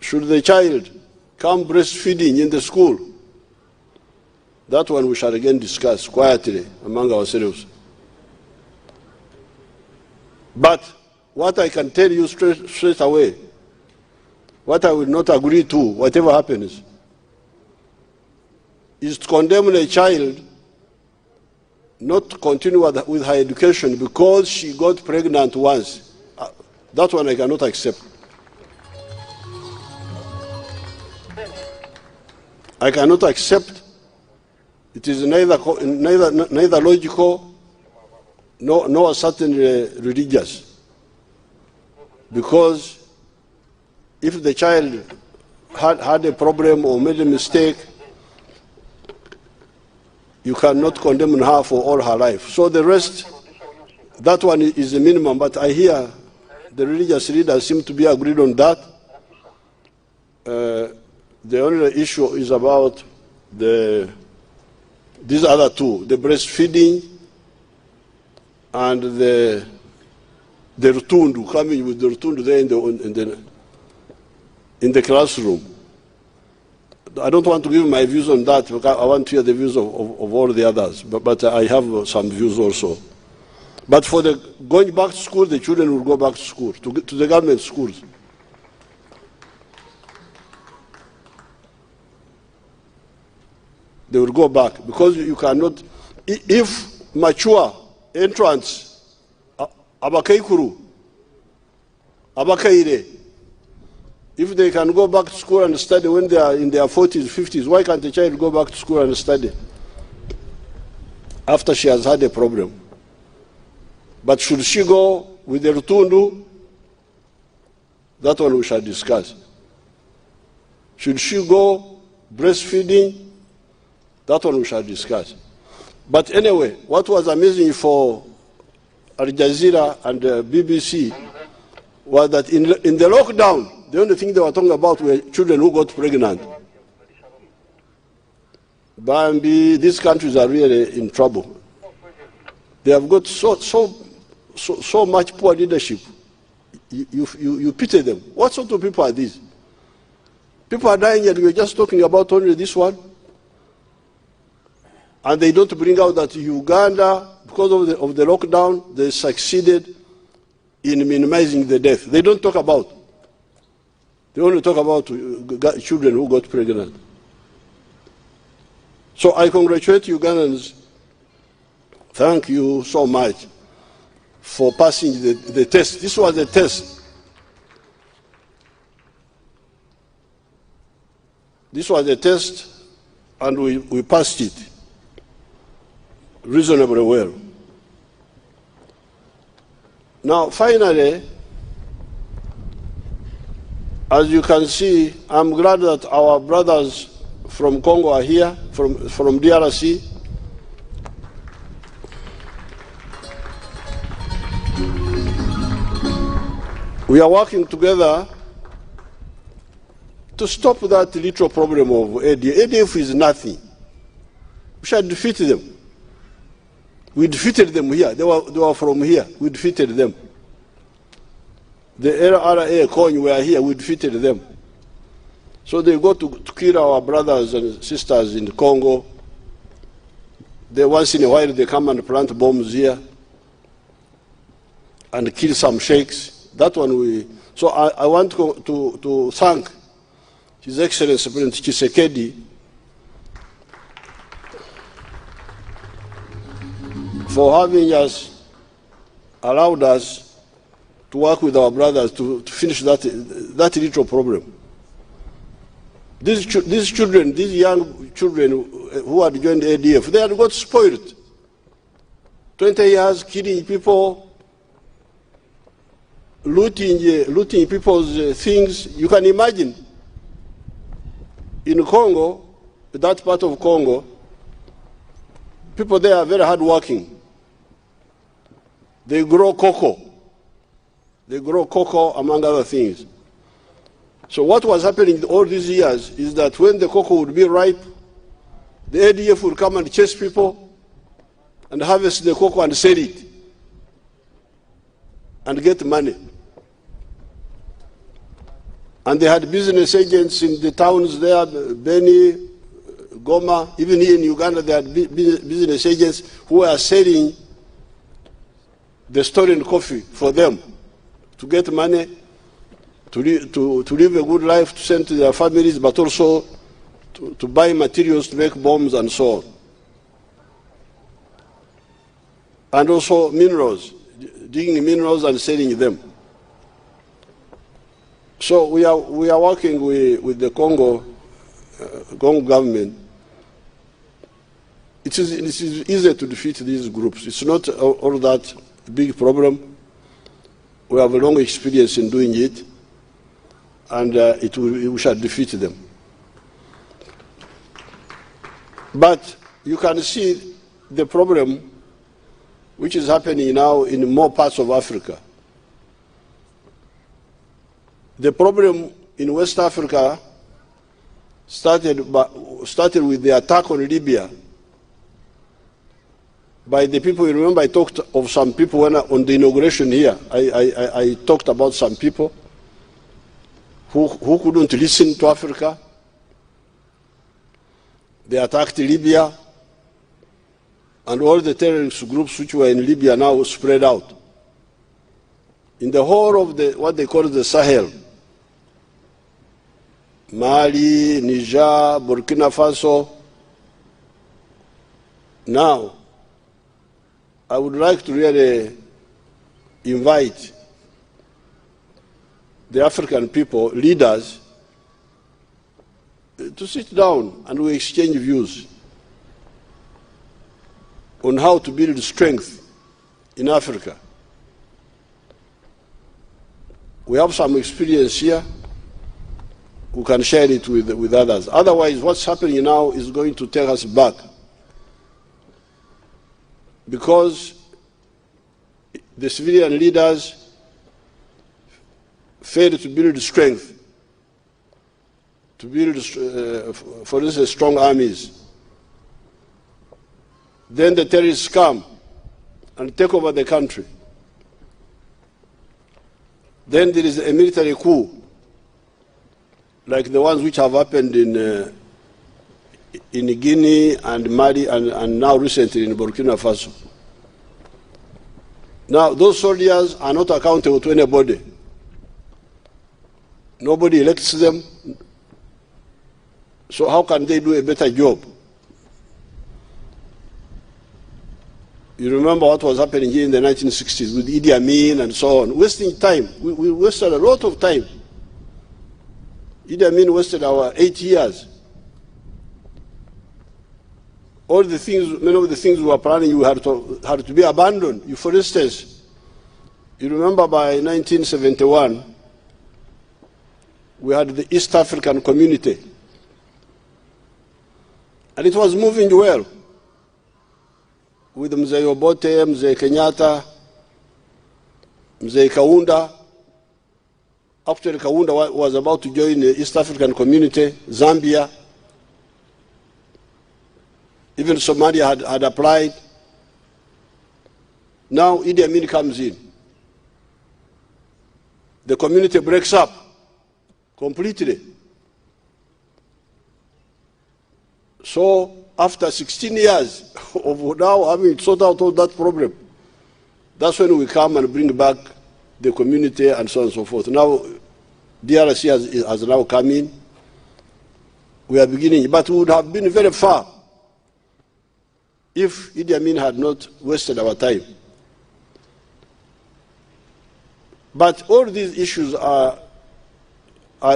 Should the child come breastfeeding in the school? That one we shall again discuss quietly among ourselves. But what I can tell you straight away, what I will not agree to, whatever happens, is to condemn a child not to continue with her education because she got pregnant once. That one I cannot accept. I cannot accept. It is neither logical nor certainly religious. Because if the child had a problem or made a mistake, you cannot condemn her for all her life. So the rest, that one is the minimum. But I hear the religious leaders seem to be agreed on that. The only issue is about these other two, the breastfeeding and the rutundu, coming with the rutundu there in the classroom. I don't want to give my views on that because I want to hear the views of all the others, but I have some views also. But for the going back to school, the children will go back to school, to the government schools. They will go back because you cannot, if mature entrants, abakaikuru, abakaire, if they can go back to school and study when they are in their 40s, 50s, why can't the child go back to school and study after she has had a problem? But should she go with the rutundu? That one we shall discuss. Should she go breastfeeding? That one we shall discuss. But anyway, what was amazing for Al Jazeera and BBC was that in the lockdown, the only thing they were talking about were children who got pregnant. Bambi, these countries are really in trouble. They have got so much poor leadership. You pity them. What sort of people are these? People are dying and we're just talking about only this one. And they don't bring out that Uganda, because of the lockdown, they succeeded in minimizing the death. They don't talk about. They only talk about children who got pregnant. So I congratulate Ugandans. Thank you so much for passing the test. This was the test. This was the test, and we passed it reasonably well. Now, finally, as you can see, I'm glad that our brothers from Congo are here, from DRC. We are working together to stop that little problem of ADF. ADF is nothing. We shall defeat them. We defeated them here. They were from here. We defeated them. the NRA coin were here, we defeated them. So they go to kill our brothers and sisters in Congo. They once in a while they come and plant bombs here and kill some sheikhs. That one so I want to thank His Excellency President Tshisekedi for having allowed us to work with our brothers to finish that little problem. These children, these young children who had joined the ADF, they had got spoiled. 20 years killing people, looting people's things. You can imagine in Congo, that part of Congo, people there are very hardworking. They grow cocoa. They grow cocoa, among other things. So what was happening all these years is that when the cocoa would be ripe, the ADF would come and chase people and harvest the cocoa and sell it and get money. And they had business agents in the towns there, Beni, Goma, even here in Uganda, they had business agents who were selling the stolen coffee for them to get money, to live a good life, to send to their families, but also to buy materials to make bombs and so on. And also minerals, digging minerals and selling them. So we are working with the Congo government. It is easier to defeat these groups. It's not all that big problem. We have a long experience in doing it, and we shall defeat them. But you can see the problem which is happening now in more parts of Africa. The problem in West Africa started with the attack on Libya by the people. You remember I talked of some people on the inauguration here. I talked about some people who couldn't listen to Africa. They attacked Libya, and all the terrorist groups which were in Libya now spread out. In the whole of what they call the Sahel, Mali, Niger, Burkina Faso. Now, I would like to really invite the African people, leaders, to sit down and we exchange views on how to build strength in Africa. We have some experience here. We can share it with others. Otherwise, what's happening now is going to take us back, because the civilian leaders failed to build strength, to build, for instance, strong armies. Then the terrorists come and take over the country. Then there is a military coup, like the ones which have happened in Guinea and Mali and now recently in Burkina Faso. Now, those soldiers are not accountable to anybody. Nobody elects them. So how can they do a better job? You remember what was happening here in the 1960s with Idi Amin and so on, wasting time. We wasted a lot of time. Idi Amin wasted our 8 years. All the things, many of the things we were planning, had to be abandoned. For instance, you remember by 1971, we had the East African Community, and it was moving well with Mzee Obote, Mzee Kenyatta, Mzee Kaunda. Actually, Kaunda was about to join the East African Community, Zambia. Even Somalia had applied. Now Idi Amin comes in. the community breaks up completely. So after 16 years of now having sorted out all that problem, that's when we come and bring back the community and so on and so forth. Now, DRC has now come in. We are beginning, but we would have been very far if Idi Amin had not wasted our time. But all these issues are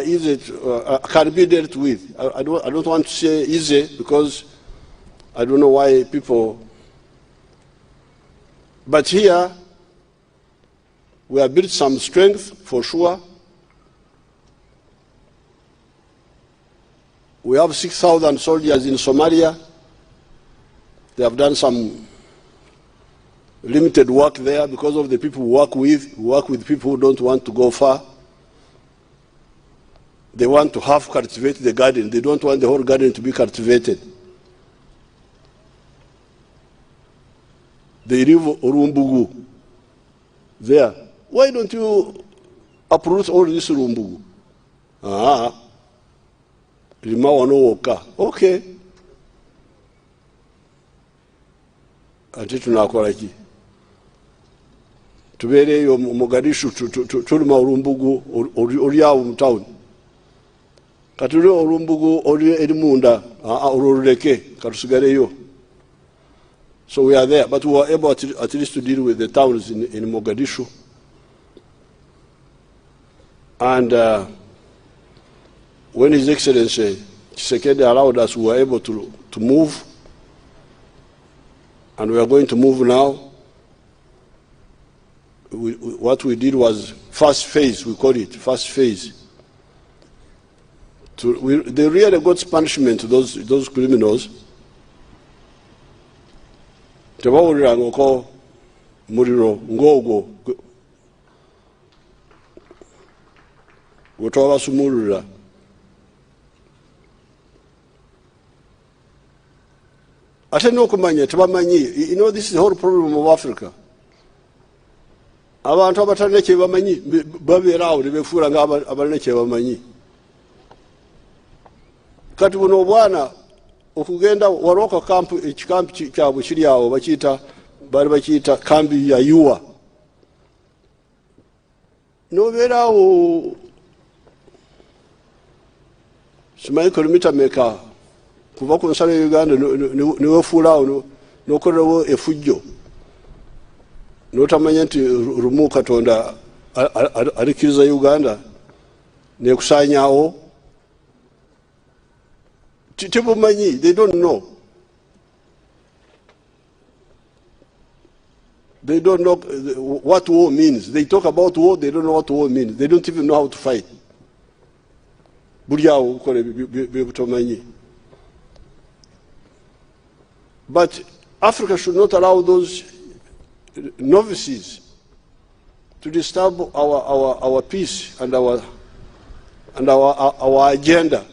easy to, can be dealt with. I don't want to say easy because I don't know why people. But here we have built some strength for sure. We have 6,000 soldiers in Somalia. They have done some limited work there because of the people we work with. We work with people who don't want to go far. They want to half cultivate the garden. They don't want the whole garden to be cultivated. They leave Urumbugu there. Why don't you uproot all this Urumbugu? Okay. Ati tunakola ki? Tubereyo Mogadishu tulima Urumbugu oli awo mu town. Katuli Urumbugu oli eri munda oluleke katusigareyo. So we are there, but we were able at least to deal with the towns in Mogadishu. And when His Excellency Tshisekedi allowed us, we were able to move. And we are going to move now. What we did was first phase, we call it first phase. They really got punishment to those criminals. Tebawulira ngoko muriro ngogo gutwaba sumurira. Ate nokumanya tebamanyi. You know, this is the whole problem of Africa. Abantu abatalina kye bamanyi babeerawo ne befuula ng'abalina kye bamanyi. Kati buno obwana okugenda walooka ekikampi kyabwe kiri awo bali bakiyita kambi ya yuwa. N'obeerawo simanyi kilomita meka kuva ku nsalo ya Uganda newefuulaawo n'okolerawo efujjo n'otamanya nti lumu Katonda alikiriza Uganda n'ekusaanyaawo. Tebumanyi, they don't know. They don't know what war means. They talk about war, they don't know what war means. They don't even know how to fight. Buriyawo ukole bebutomanyi. But Africa should not allow those novices to disturb our peace and our agenda.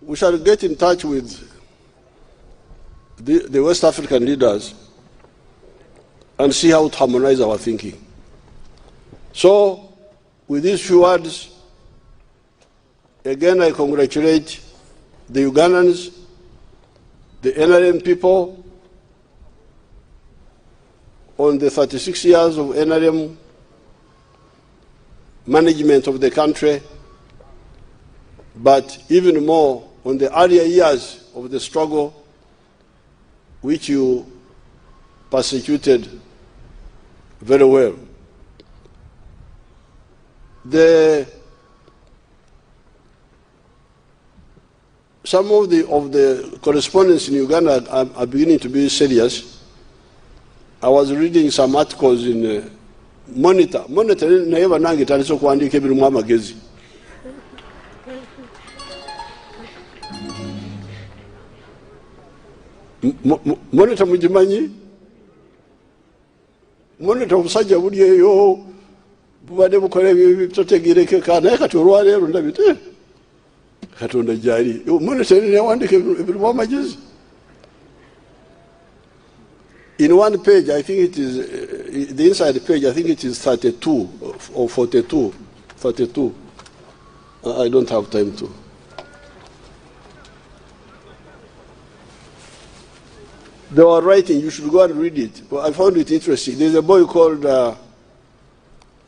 We shall get in touch with the West African leaders and see how to harmonize our thinking. So, with these few words, again I congratulate the Ugandans, the NRM people, on the 36 years of NRM management of the country, but even more on the earlier years of the struggle which you persecuted very well. Some of the correspondents in Uganda are beginning to be serious. I was reading some articles in Monitor. Monitor never nangi taliso kuandika ebirimu amagezi. Monitor mujimanyi? Monitor omusajja buli eyo bubadde bukola ebitotegerekeka naye kati olwaleero ndabite Katonda gyali. Monitor newandika ebirimu amagezi. In one page, I think it is, the inside page, I think it is 32 or 42. 32. I don't have time to. They were writing, you should go and read it. But I found it interesting. There's a boy called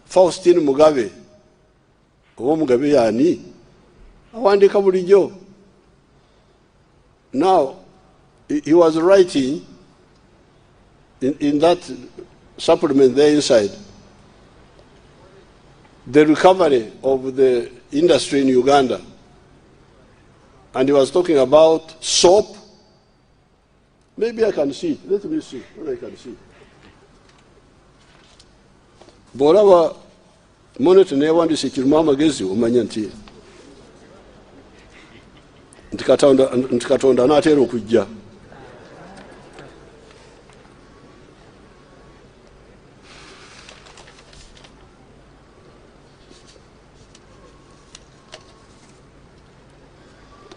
Faustin Mugabe. Mugabe yani. Awandika bulijjo. Now, he was writing in that supplement there inside the recovery of the industry in Uganda. And he was talking about soap. Maybe I can see it. Let me see what I can see. Boraba monitor ne wandise kiruma amagezi omanya nti Katonda n'ateera okujja.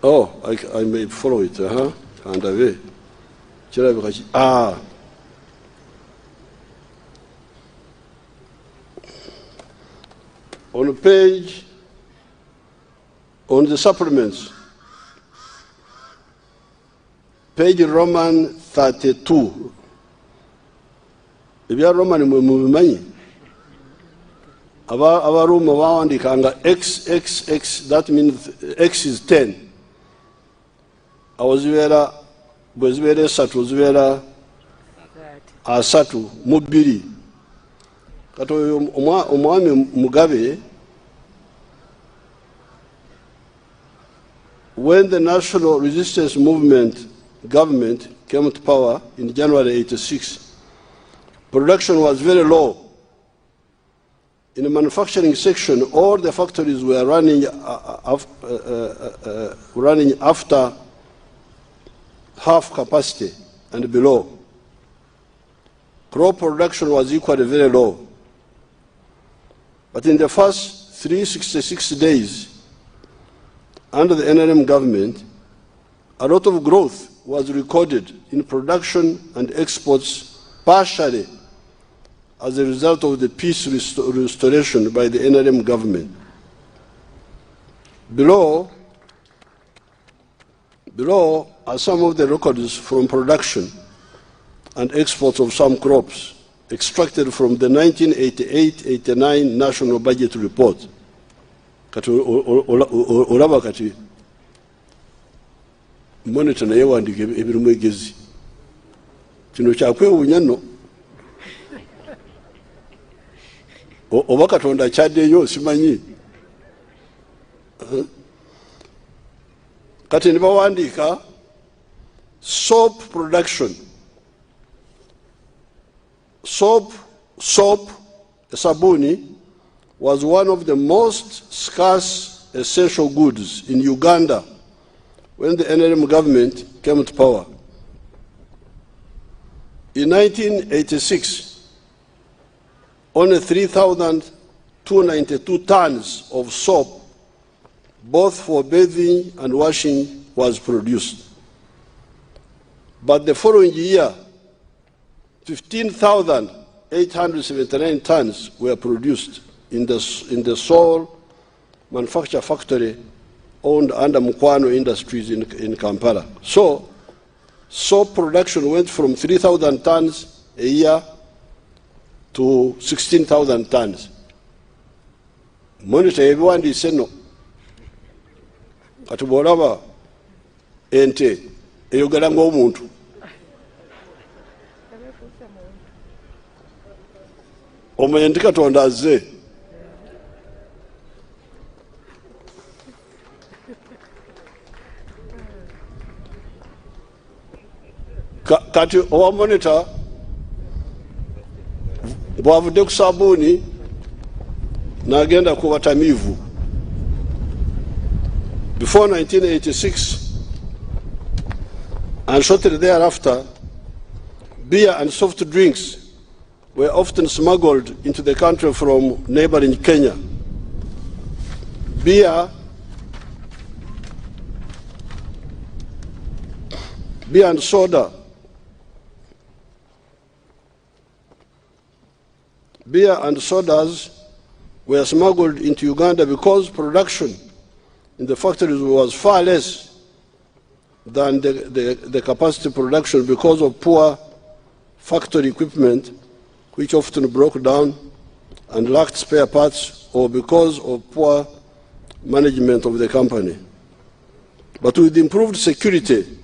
Oh, I may follow it, and away. On a page, on the supplements, page Roman 32. Ebya Roman mubimanyi. Abaroma bawandikanga XXX, that means X is 10. Awazibeera bwezibeera esatu ozibeera asatu mu bbiri. Kati oyo omwami Mugabe, when the National Resistance Movement government came to power in January 86, production was very low. In the manufacturing section, all the factories were running after half capacity and below. Crop production was equally very low. But in the first 366 days under the NRM government, a lot of growth was recorded in production and exports, partially as a result of the peace restoration by the NRM government. Below are some of the records from production and exports of some crops extracted from the 1988-89 National Budget Report. Kati olaba kati monitor naye wandika ebirimu egezi. Kino kyakwewuunya nno. Oba Katonda akyaddeyo simanyi. Kati ne bawandiika soap production. Soap, sabuni, was one of the most scarce essential goods in Uganda when the NRM government came to power. In 1986, only 3,292 tons of soap, both for bathing and washing, was produced. But the following year, 15,879 tons were produced in the sole manufacture factory owned under Mukwano Industries in Kampala. So, soap production went from 3,000 tons a year to 16,000 tons. Monitor everyone is saying no. Kati bw'olaba ente eyogera ng'omuntu. Omanye nti Katonda azze. Kati owa monitor bw'avudde ku sabbuuni n'agenda ku batamiivu. Before 1986 and shortly thereafter, beer and soft drinks were often smuggled into the country from neighboring Kenya. Beer and soda beer and sodas were smuggled into Uganda because production in the factories was far less than the capacity production because of poor factory equipment, which often broke down and lacked spare parts, or because of poor management of the company. But with improved security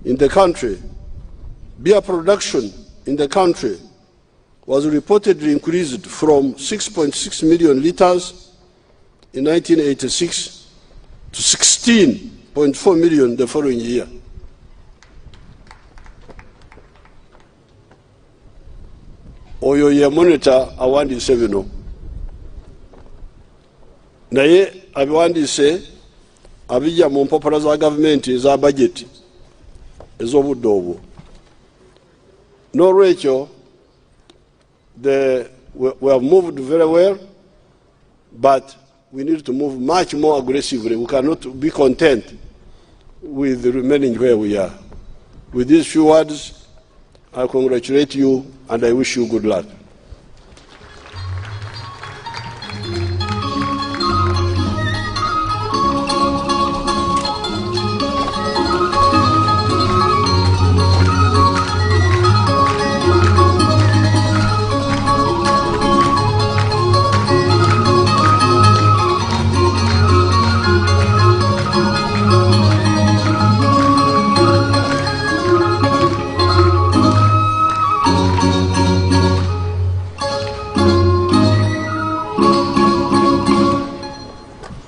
in the country, beer production in the country was reportedly increased from 6.6 million liters in 1986 to 16.4 million the following year. Oyo ye monitor awandiise bino naye abiwandiise abijja mu mpapula za gavumenti eza budget ez'obudde obwo. N'olwekyo we have moved very well, but we need to move much more aggressively. We cannot be content with remaining where we are. With these few words, I congratulate you and I wish you good luck.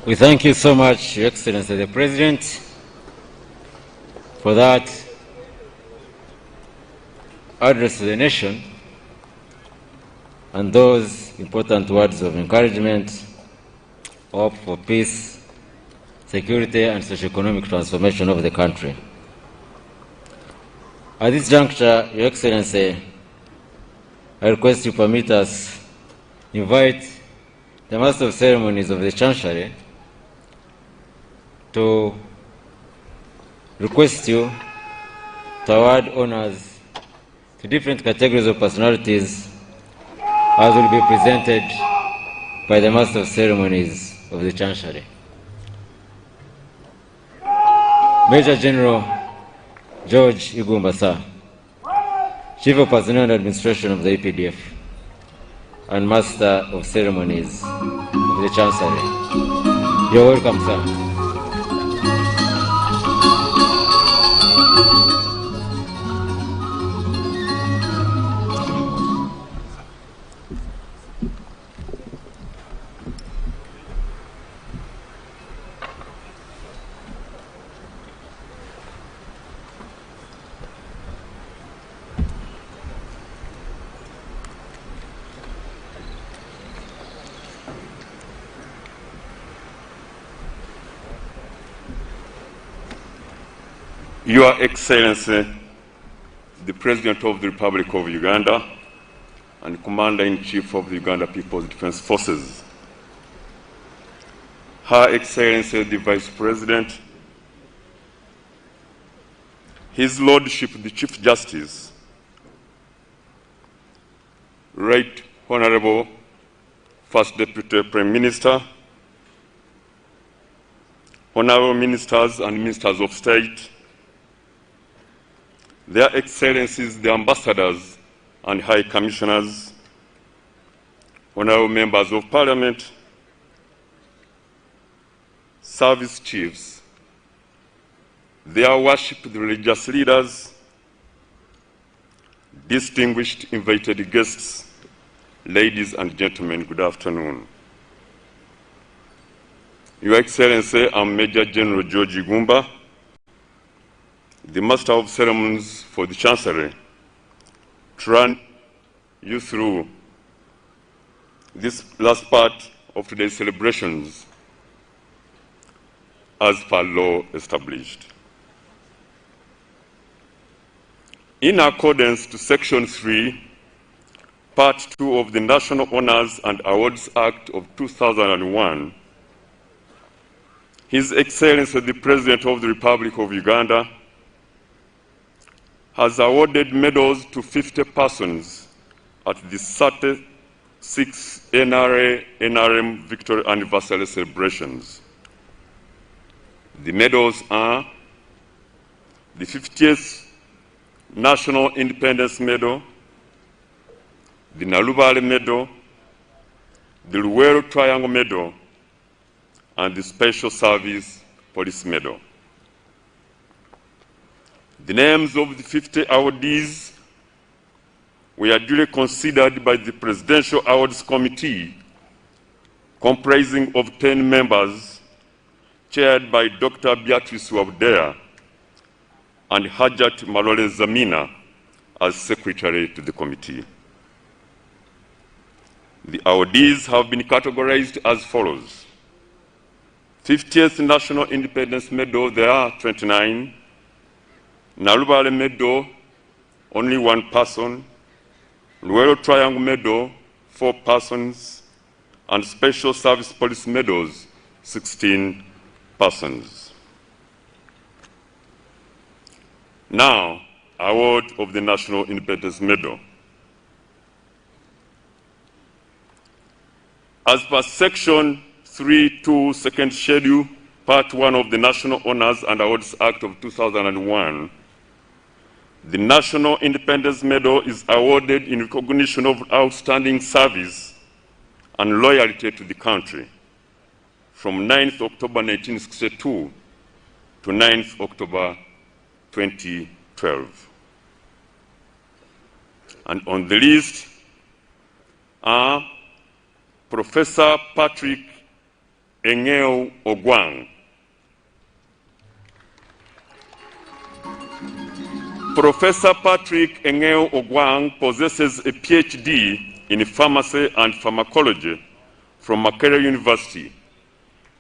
We thank you so much, Your Excellency the President, for that address to the nation and those important words of encouragement, hope for peace, security, and socio-economic transformation of the country. At this juncture, Your Excellency, I request you permit us invite the Master of Ceremonies of the Chancery to request you to award honors to different categories of personalities as will be presented by the Master of Ceremonies of the Chancery. Major General George Igumba, sir, Chief of Personnel and Administration of the EPDF, and Master of Ceremonies of the Chancery. You're welcome, sir. Your Excellency, the President of the Republic of Uganda and Commander-in-Chief of the Uganda People's Defense Forces, Her Excellency the Vice President, His Lordship the Chief Justice, Right Honorable First Deputy Prime Minister, Honorable Ministers and Ministers of State, Their Excellencies the Ambassadors and High Commissioners, Honorable Members of Parliament, Service Chiefs, Their Worship the religious leaders, distinguished invited guests, ladies and gentlemen, good afternoon. Your Excellency, I'm Major General George Igumba, the Master of Ceremonies for the Chancery, to run you through this last part of today's celebrations as per law established. In accordance to Section 3, Part 2 of the National Honors and Awards Act of 2001, His Excellency the President of the Republic of Uganda has awarded medals to 50 persons at the 30th 6 NRM Victory Anniversary celebrations. The medals are the 50th National Independence Medal, the Nalubale Medal, the Luwero Triangle Medal, and the Special Service Police Medal. The names of the 50 awardees were duly considered by the Presidential Awards Committee, comprising of 10 members, chaired by Dr. Beatrice Wabdea and Hajat Malole Zamina as Secretary to the committee. The awardees have been categorized as follows. 50th National Independence Medal, there are 29. Nalubale Medal, only 1 person. Luwero Triangle Medal, 4 persons. And Special Service Police Medals, 16 persons. Now, award of the National Independence Medal. As per Section 3.2, Second Schedule, Part 1 of the National Honors and Awards Act of 2001, the National Independence Medal is awarded in recognition of outstanding service and loyalty to the country from 9th October 1962 to 9th October 2012. And on the list are Professor Patrick Engel Oguang, Professor Patrick Engel Oguang possesses a PhD in pharmacy and pharmacology from Makerere University.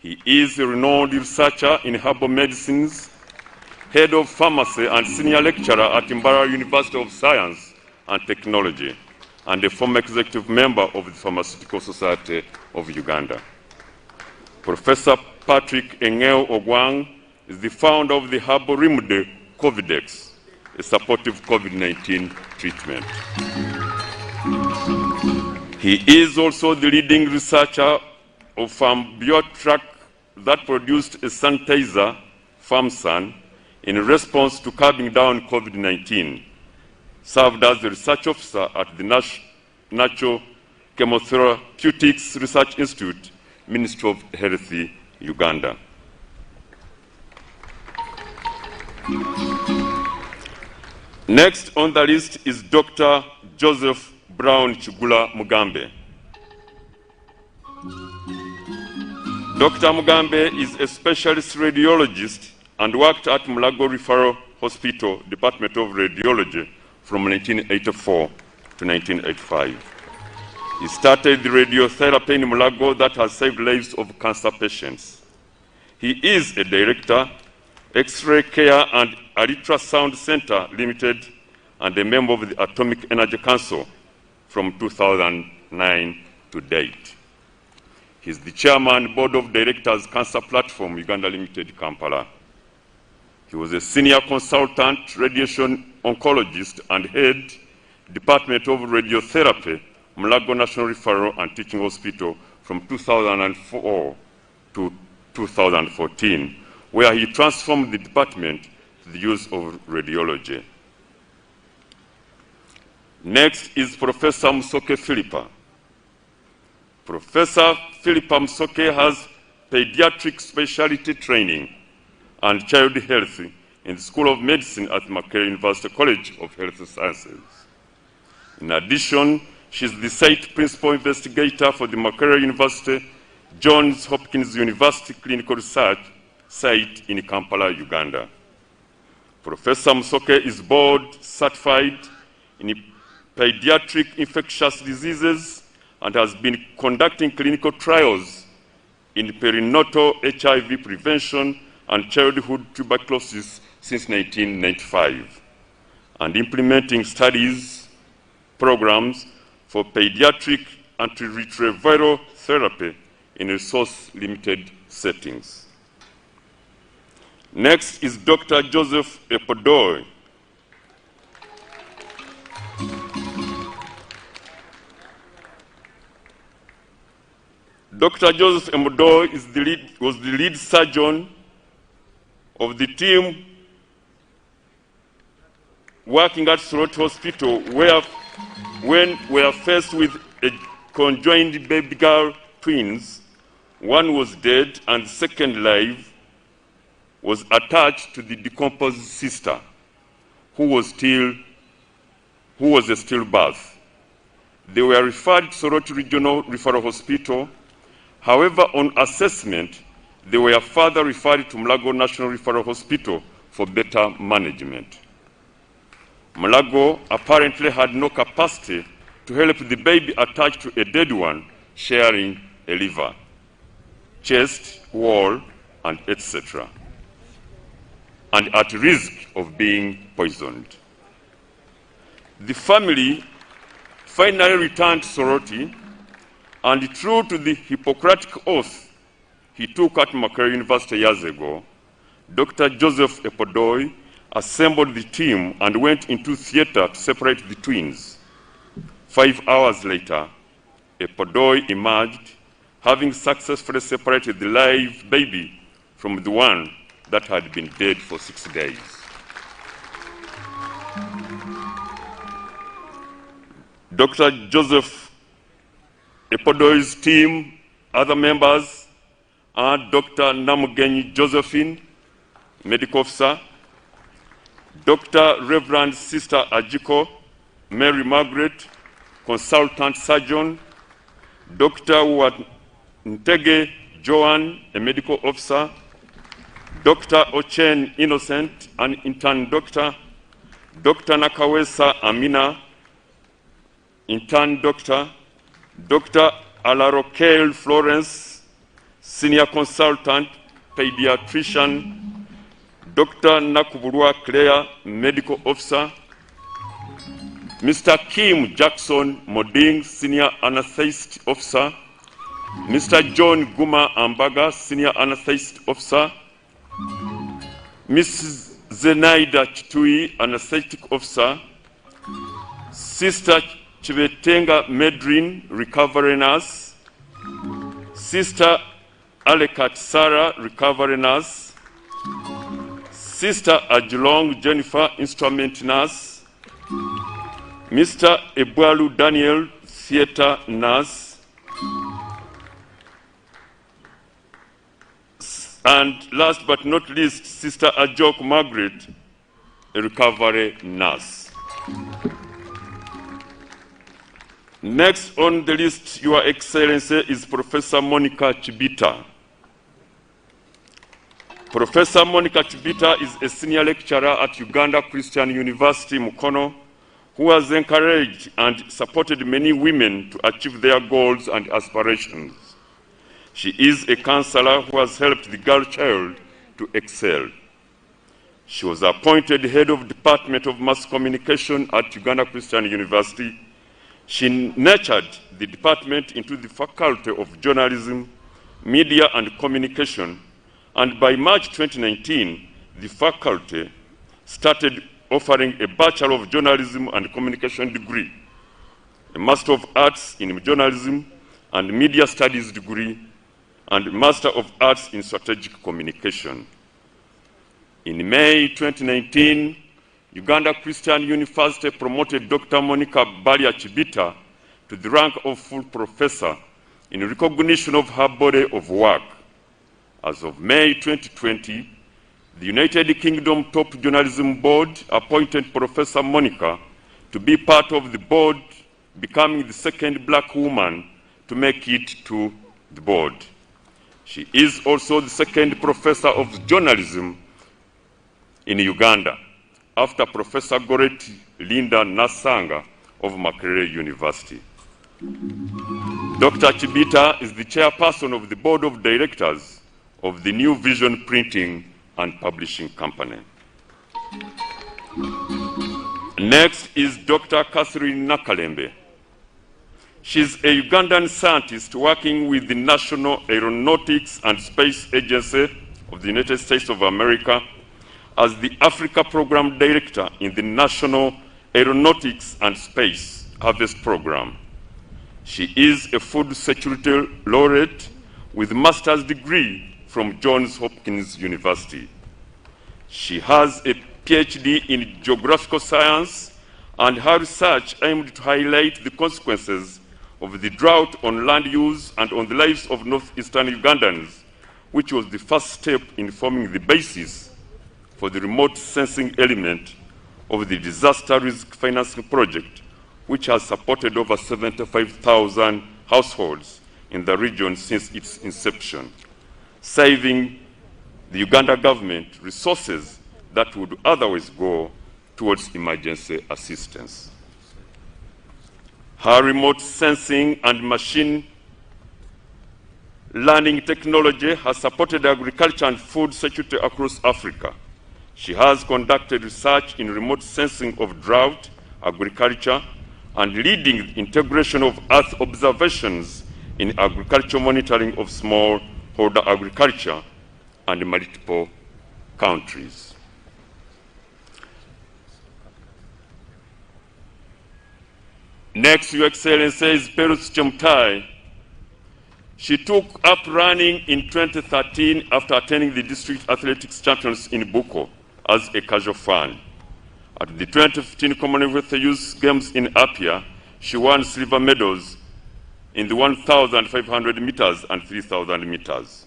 He is a renowned researcher in herbal medicines, head of pharmacy and senior lecturer at Mbara University of Science and Technology, and a former executive member of the Pharmaceutical Society of Uganda. Professor Patrick Engel Oguang is the founder of the herbal remedy Covidex, a supportive COVID-19 treatment. He is also the leading researcher of Biotrac that produced a sanitizer, FarmSan, in response to curbing down COVID-19, served as the research officer at the Natural Chemotherapeutics Research Institute, Ministry of Health, Uganda. Next on the list is Dr. Joseph Brown Chigula Mugambe. Dr. Mugambe is a specialist radiologist and worked at Mulago Referral Hospital, Department of Radiology, from 1984 to 1985. He started the radiotherapy in Mulago that has saved lives of cancer patients. He is a director, X-Ray Care and Ultrasound Center Limited, and a member of the Atomic Energy Council from 2009 to date. He is the chairman, board of directors, Cancer Platform, Uganda Limited, Kampala. He was a senior consultant, radiation oncologist, and head, Department of Radiotherapy, Mulago National Referral and Teaching Hospital from 2004 to 2014, where he transformed the department to the use of radiology. Next is Professor Musoke Philippa. Professor Philippa Musoke has pediatric specialty training and child health in the School of Medicine at Makerere University College of Health Sciences. In addition, she is the site principal investigator for the Makerere University Johns Hopkins University Clinical Research Site in Kampala, Uganda. Professor Musoke is board certified in pediatric infectious diseases and has been conducting clinical trials in perinatal HIV prevention and childhood tuberculosis since 1995, and implementing studies, programs for pediatric antiretroviral therapy in resource-limited settings. Next is Dr. Joseph Epidor. Dr. Joseph Epidor was the lead surgeon of the team working at Soroti Hospital, when we were faced with a conjoined baby girl twins. One was dead and the second live was attached to the decomposed sister, who was a stillbirth. They were referred to Soroti Regional Referral Hospital. However, on assessment, they were further referred to Mulago National Referral Hospital for better management. Mulago apparently had no capacity to help the baby attached to a dead one, sharing a liver, chest, wall, and etc., and at risk of being poisoned. The family finally returned to Soroti, and true to the Hippocratic oath he took at Makerere University years ago, Dr. Joseph Epidor assembled the team and went into theater to separate the twins. 5 hours later, Epidor emerged, having successfully separated the live baby from the one that had been dead for 6 days. Dr. Joseph Epidor's team, other members, are Dr. Namugenyi Josephine, medical officer, Dr. Reverend Sister Ajiko, Mary Margaret, consultant surgeon, Dr. Ntege Joan, a medical officer, Dr. Ochen Innocent, an intern doctor, Dr. Nakawesa Amina, intern doctor, Dr. Alarokel Florence, senior consultant, pediatrician, Dr. Nakuburua Claire, medical officer, Mr. Kim Jackson Moding, senior anesthetist officer, Mr. John Guma Ambaga, senior anesthetist officer, Mrs. Zenaida Chitui, anesthetic officer, Sister Chivetenga Medrin, recovery nurse, Sister Alekat Sarah, recovery nurse, Sister Ajulong Jennifer, instrument nurse, Mr. Ebualu Daniel, theater nurse, and last but not least, Sister Ajok Margaret, a recovery nurse. Next on the list, Your Excellency, is Professor Monica Chibita. Professor Monica Chibita is a senior lecturer at Uganda Christian University, Mukono, who has encouraged and supported many women to achieve their goals and aspirations. She is a counselor who has helped the girl child to excel. She was appointed head of Department of Mass Communication at Uganda Christian University. She nurtured the department into the Faculty of Journalism, Media and Communication, and by March 2019, the faculty started offering a Bachelor of Journalism and Communication degree, a Master of Arts in Journalism and Media Studies degree, and Master of Arts in Strategic Communication. In May 2019, Uganda Christian University promoted Dr. Monica Balia Chibita to the rank of full professor in recognition of her body of work. As of May 2020, the United Kingdom Top Journalism Board appointed Professor Monica to be part of the board, becoming the second black woman to make it to the board. She is also the second professor of journalism in Uganda, after Professor Goretti Linda Nasanga of Makerere University. Dr. Chibita is the chairperson of the board of directors of the New Vision Printing and Publishing Company. Next is Dr. Catherine Nakalembe. She's a Ugandan scientist working with the National Aeronautics and Space Agency of the United States of America as the Africa Program Director in the National Aeronautics and Space Harvest Program. She is a food security laureate with a master's degree from Johns Hopkins University. She has a PhD in geographical science, and her research aimed to highlight the consequences of the drought on land use and on the lives of northeastern Ugandans, which was the first step in forming the basis for the remote sensing element of the disaster risk financing project, which has supported over 75,000 households in the region since its inception, saving the Uganda government resources that would otherwise go towards emergency assistance. Her remote sensing and machine learning technology has supported agriculture and food security across Africa. She has conducted research in remote sensing of drought, agriculture, and leading the integration of Earth observations in agricultural monitoring of smallholder agriculture and multiple countries. Next, Your Excellency, is Perus Chemtai. She took up running in 2013 after attending the district athletics champions in Buko as a casual fan. At the 2015 Commonwealth Youth Games in Apia, she won silver medals in the 1,500 meters and 3,000 meters.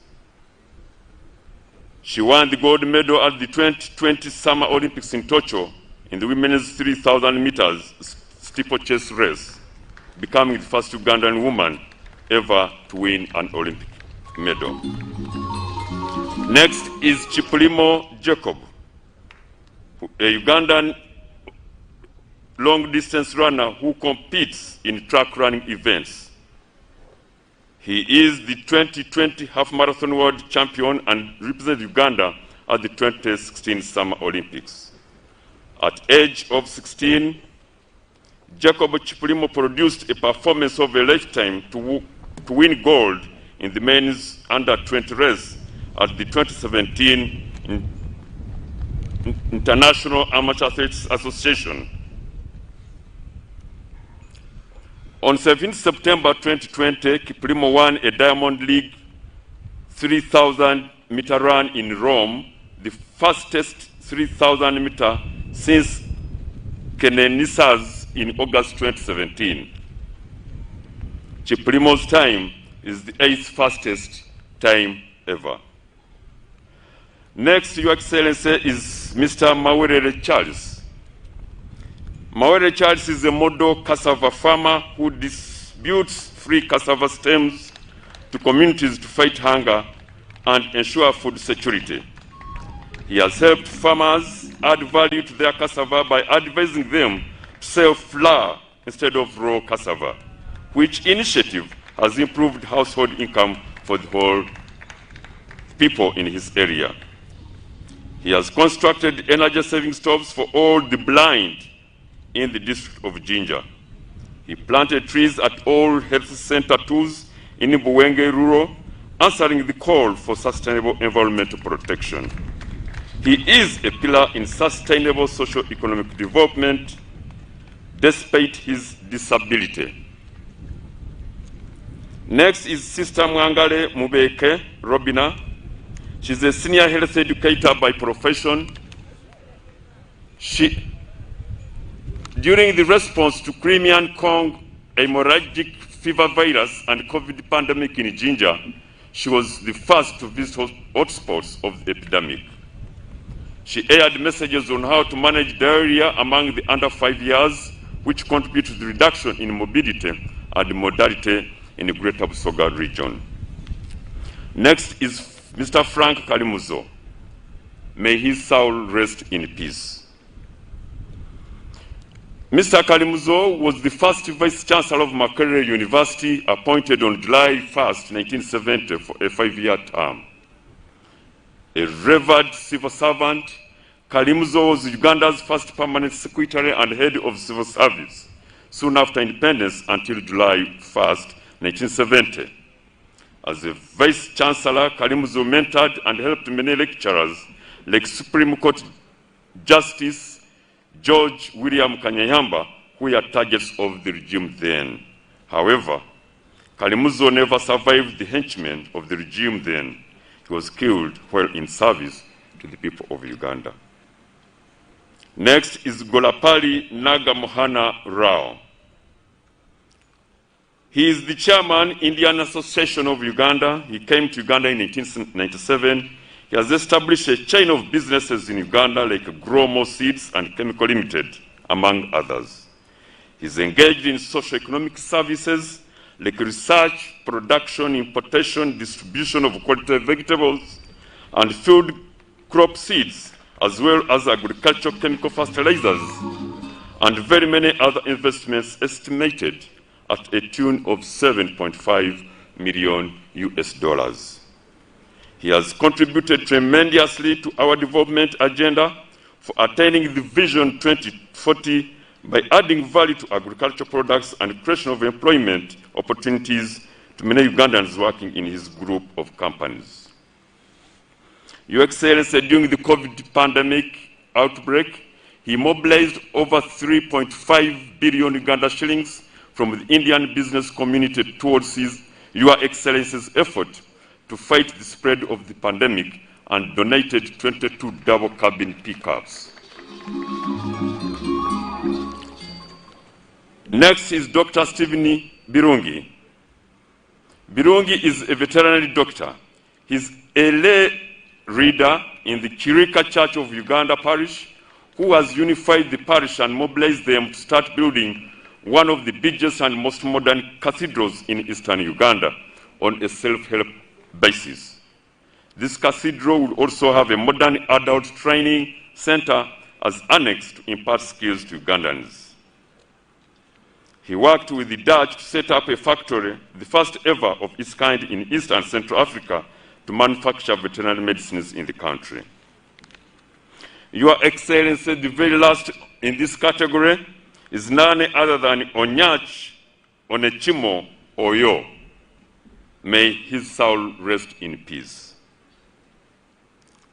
She won the gold medal at the 2020 Summer Olympics in Tokyo in the women's 3,000 meters steeplechase race, becoming the first Ugandan woman ever to win an Olympic medal. Next is Chipolymon Jacob, a Ugandan long-distance runner who competes in track running events. He is the 2020 half-marathon world champion and represented Uganda at the 2016 Summer Olympics. At age of 16, Jacob Chipolymon produced a performance of a lifetime to win gold in the men's under-20 race at the 2017 International Amateur Athletes Association. On 17 September 2020, Chipolymon won a Diamond League 3,000-meter run in Rome, the fastest 3,000-meter since Kenenisa's in August 2017. Chipolymon's time is the 8th fastest time ever. Next, Your Excellency, is Mr. Mawerere Charles. Mawerere Charles is a model cassava farmer who distributes free cassava stems to communities to fight hunger and ensure food security. He has helped farmers add value to their cassava by advising them to sell flour instead of raw cassava, which initiative has improved household income for the whole people in his area. He has constructed energy-saving stoves for all the blind in the district of Jinja. He planted trees at all health center tools in Birongi rural, answering the call for sustainable environmental protection. He is a pillar in sustainable socio-economic development despite his disability. Next is Sister Mwangale Mubeke Robina. She's a senior health educator by profession. During the response to Crimean Congo hemorrhagic fever virus and COVID pandemic in Jinja, she was the first to visit hotspots of the epidemic. She aired messages on how to manage diarrhea among the under 5 years, which contribute to the reduction in morbidity and mortality in the Greater Busoga region. Next is Mr. Frank Calimuso. May his soul rest in peace. Mr. Calimuso was the first Vice Chancellor of Makerere University, appointed on July 1st, 1970 for a 5-year term. A revered civil servant, Calimuso was Uganda's first permanent secretary and head of civil service, soon after independence until July 1st, 1970. As a Vice Chancellor, Calimuso mentored and helped many lecturers like Supreme Court Justice George William Kanyayamba, who were targets of the regime then. However, Calimuso never survived the henchmen of the regime then. He was killed while in service to the people of Uganda. Next is Golapali Nagamohana Rao. He is the chairman, Indian Association of Uganda. He came to Uganda in 1997. He has established a chain of businesses in Uganda like Gromo Seeds and Chemical Limited, among others. He's engaged in socio-economic services like research, production, importation, distribution of quality vegetables and field crop seeds, as well as agricultural chemical fertilizers, and very many other investments estimated at a tune of $7.5 million US. He has contributed tremendously to our development agenda for attaining the Vision 2040 by adding value to agricultural products and creation of employment opportunities to many Ugandans working in his group of companies. Your Excellency, during the COVID pandemic outbreak, he mobilized over 3.5 billion Uganda shillings from the Indian business community towards Your Excellency's effort to fight the spread of the pandemic and donated 22 double cabin pickups. Next is Dr. Stephen Birongi. Birongi is a veterinary doctor. He's a lay reader in the Kirika Church of Uganda Parish, who has unified the parish and mobilized them to start building one of the biggest and most modern cathedrals in eastern Uganda on a self-help basis. This cathedral will also have a modern adult training center as annex to impart skills to Ugandans. He worked with the Dutch to set up a factory, the first ever of its kind in East and Central Africa, to manufacture veterinary medicines in the country. Your Excellency, the very last in this category is none other than Onyach Onechimo Oyo. May his soul rest in peace.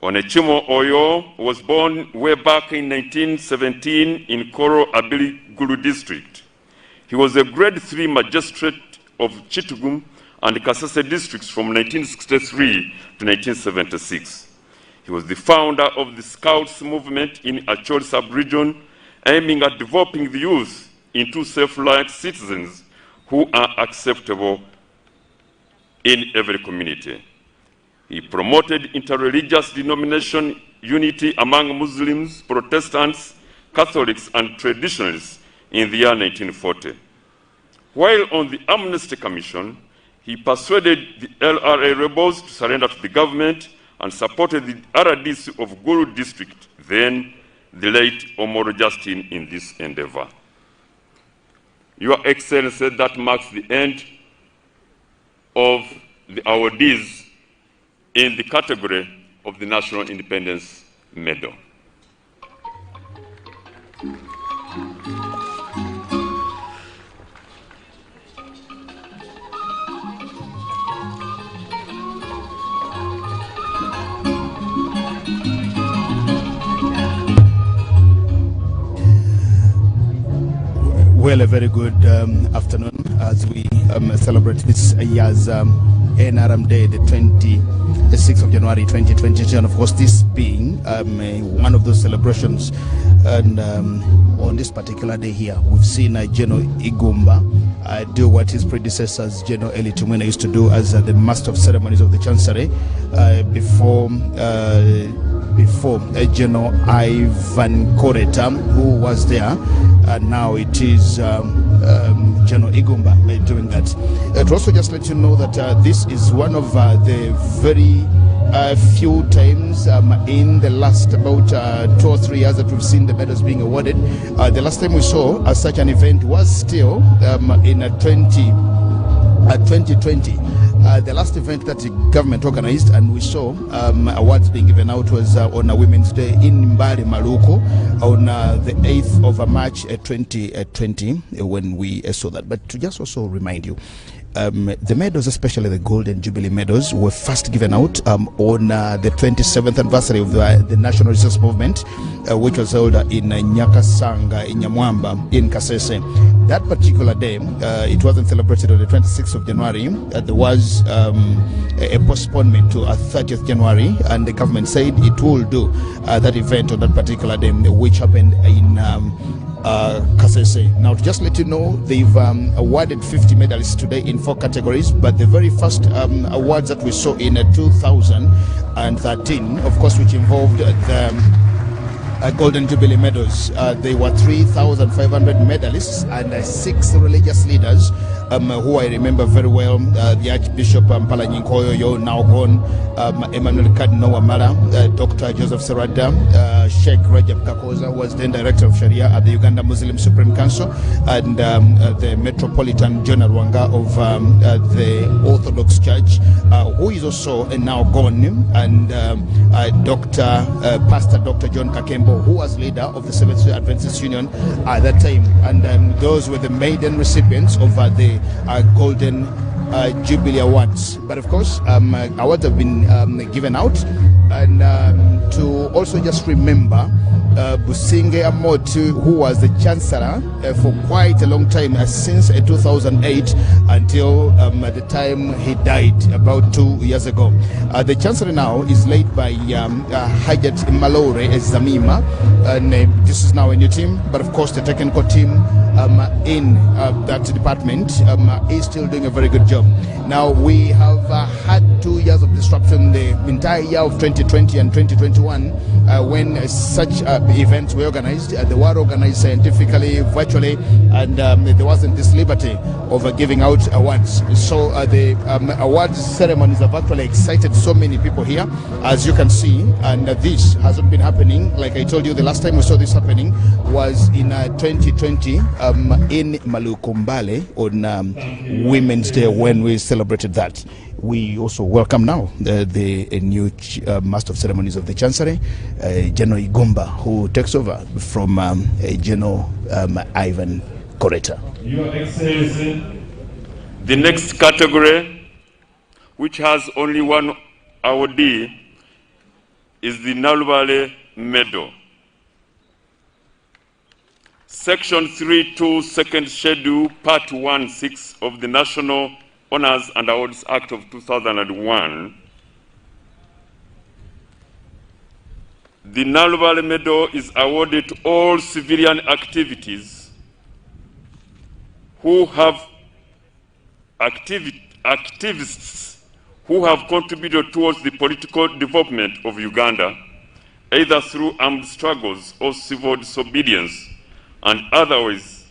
Onechimo Oyo was born way back in 1917 in Koro Abili Gulu district. He was a grade 3 magistrate of Chitugum and Kasese districts from 1963 to 1976. He was the founder of the Scouts movement in Acholi sub-region, aiming at developing the youth into self-reliant citizens who are acceptable in every community. He promoted interreligious denomination unity among Muslims, Protestants, Catholics, and traditionalists in the year 1940. While on the Amnesty Commission, he persuaded the LRA rebels to surrender to the government and supported the RDC of Gulu district, then the late Omoro Justin, in this endeavor. Your Excellency, that marks the end of the awardees in the category of the National Independence Medal. Well, a very good afternoon as we celebrate this year's NRM Day, the 26th of January 2022, and of course this being one of those celebrations. And on this particular day here, we've seen General Igumba do what his predecessors, General Eli Tumwina, used to do as the Master of Ceremonies of the Chancery before General Ivan Koreta, who was there. And now it is General Igumba doing that. To also just let you know that this is one of the very few times in the last about 2 or 3 years that we've seen the medals being awarded. The last time we saw such an event was still in 2020. The last event that the government organized and we saw awards being given out was on a Women's Day in Mbali, Maluku, on the 8th of March 2020 when we saw that. But to just also remind you, the medals, especially the Golden Jubilee medals, were first given out on the 27th anniversary of the National Resistance Movement, which was held in Nyakasanga, in Nyamwamba, in Kasese. That particular day, it wasn't celebrated on the 26th of January. There was a postponement to 30th January, and the government said it will do that event on that particular day, which happened in Kasese. Now, to just let you know, they've awarded 50 medalists today in 4 categories, but the very first awards that we saw in 2013, of course, which involved the Golden Jubilee medals, there were 3,500 medalists and 6 religious leaders who I remember very well, the Archbishop Mpalanyi now gone, Emmanuel Cardinal Wamala, Dr. Joseph Serada, Sheikh Rajab Kakoza was then Director of Sharia at the Uganda Muslim Supreme Council, and the Metropolitan John Rwanga of the Orthodox Church, who is also now gone, and Pastor Dr. John Kakembo, who was leader of the Seventh-day Adventist Union at that time, and those were the maiden recipients of the Golden Jubilee Awards. But of course, awards have been given out, and to also just remember Businge Amotu, who was the Chancellor for quite a long time, since 2008 until the time he died about 2 years ago. The Chancellor now is led by Hajat Malore Zamima, and this is now a new team, but of course the technical team in that department is still doing a very good job. Now, we have had 2 years of disruption, the entire year of 2020 and 2021, when such events were organized. They were organized scientifically, virtually, and there wasn't this liberty of giving out awards. So the awards ceremonies have actually excited so many people here, as you can see, and this hasn't been happening. Like I told you, the last time we saw this happening was in 2020 in Malukumbale on Women's Day, when we celebrated that. We also welcome now the new Master of Ceremonies of the Chancery, General Igomba, who takes over from General Ivan Koreta. Your Excellency, the next category, which has only one awardee, is the Nalubale Medal. Section 3.2, Second Schedule, Part 1.6 of the National Honors and Awards Act of 2001. The Nalubale Medal is awarded to all civilian activities who have activists who have contributed towards the political development of Uganda, either through armed struggles or civil disobedience, and otherwise,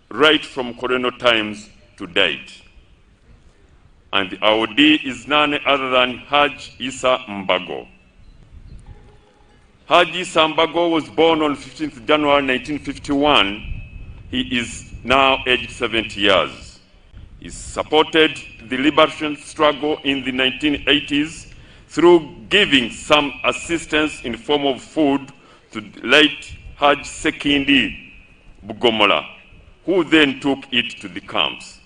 right from colonial times to date. And the awardee is none other than Haj Issa Mbago. Haj Issa Mbago was born on 15th January 1951. He is now aged 70 years. He supported the liberation struggle in the 1980s through giving some assistance in the form of food to the late Haj Sekindi Bugomola, who then took it to the camps.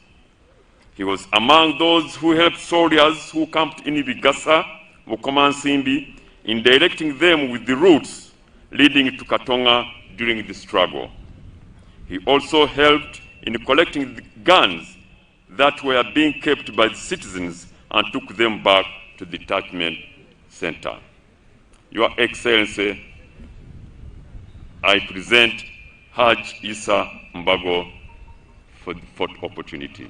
He was among those who helped soldiers who camped in Bigasa, Mukomansimbi, in directing them with the routes leading to Katonga during the struggle. He also helped in collecting the guns that were being kept by the citizens and took them back to the detachment center. Your Excellency, I present Haj Issa Mbago for the fourth opportunity.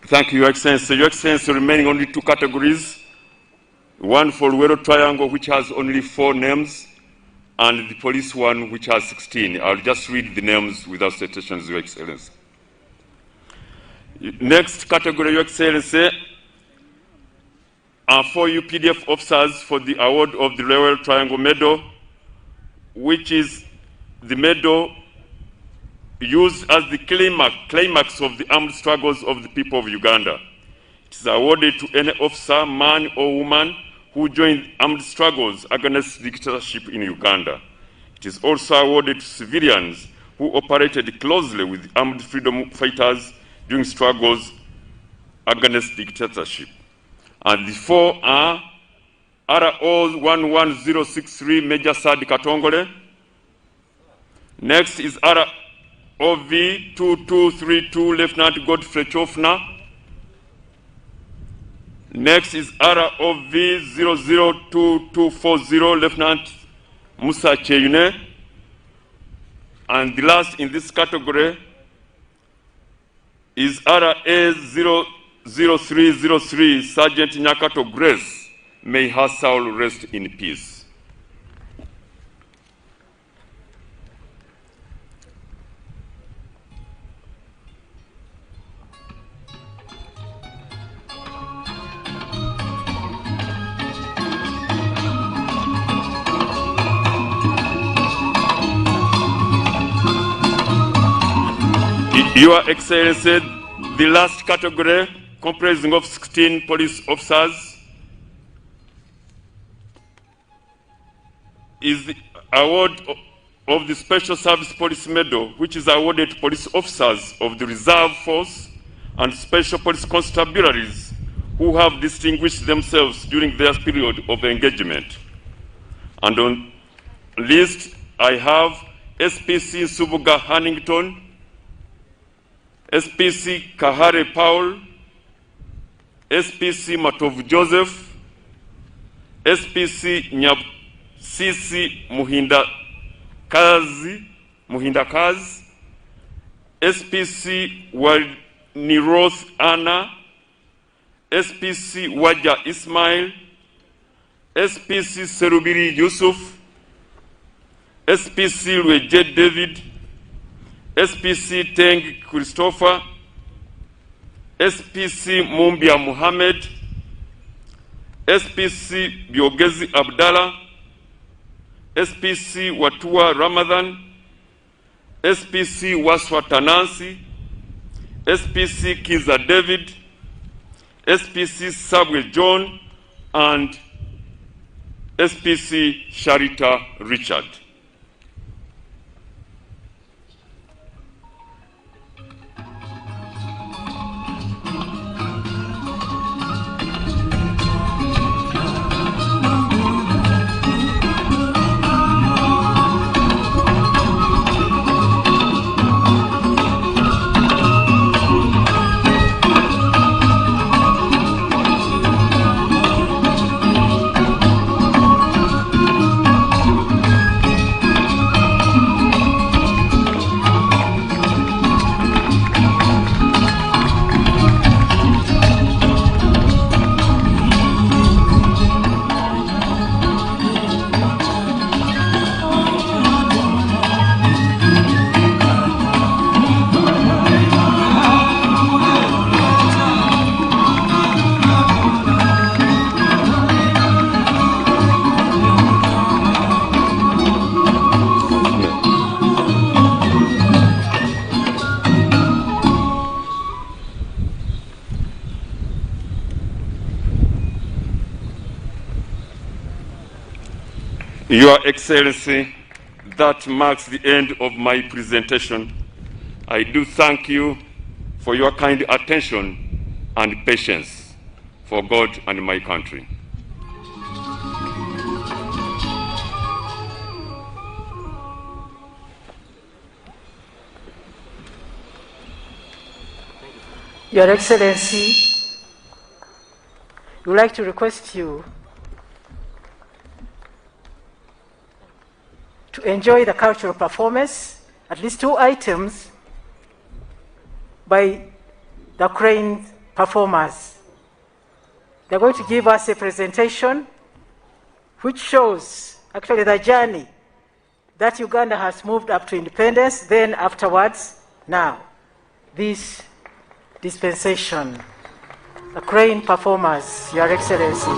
Thank you, Your Excellency. Your Excellency, remaining only 2 categories. One for Luero Triangle, which has only 4 names, and the police one, which has 16. I'll just read the names without citations, Your Excellency. Next category, Your Excellency, are 4 UPDF officers for the award of the Luero Triangle Medal, which is the medal used as the climax of the armed struggles of the people of Uganda. It is awarded to any officer, man or woman, who joined armed struggles against dictatorship in Uganda. It is also awarded to civilians who operated closely with armed freedom fighters during struggles against dictatorship. And the 4 are RO 11063 Major Sadi Katongole. Next is ROV 2232 Lieutenant Godfrey Chofna. Next is ROV 002240 Lieutenant Musa Cheyune. And the last in this category is RA 00303 Sergeant Nyakato Grace. May her soul rest in peace. Your Excellency, the last category, comprising of 16 police officers, is the award of the Special Service Police Medal, which is awarded to police officers of the Reserve Force and Special Police Constabularies who have distinguished themselves during their period of engagement. And on list, I have SPC Subuga Hannington, SPC Kahare Paul, SPC Matov Joseph, SPC Nyabsisi Muhindakazi, SPC Waniroth Anna, SPC Waja Ismail, SPC Serubiri Yusuf, SPC Lweje David, SPC Teng Christopher, SPC Mumbia Muhammad, SPC Biogezi Abdallah, SPC Watua Ramadan, SPC Waswa Tanansi, SPC Kiza David, SPC Samuel John, and SPC Sharita Richard. Your Excellency, that marks the end of my presentation. I do thank you for your kind attention and patience for God and my country. Your Excellency, we would like to request you to enjoy the cultural performance, at least 2 items by the crane performers. They're going to give us a presentation which shows actually the journey that Uganda has moved up to independence, then afterwards, now, this dispensation. The crane performers, Your Excellency.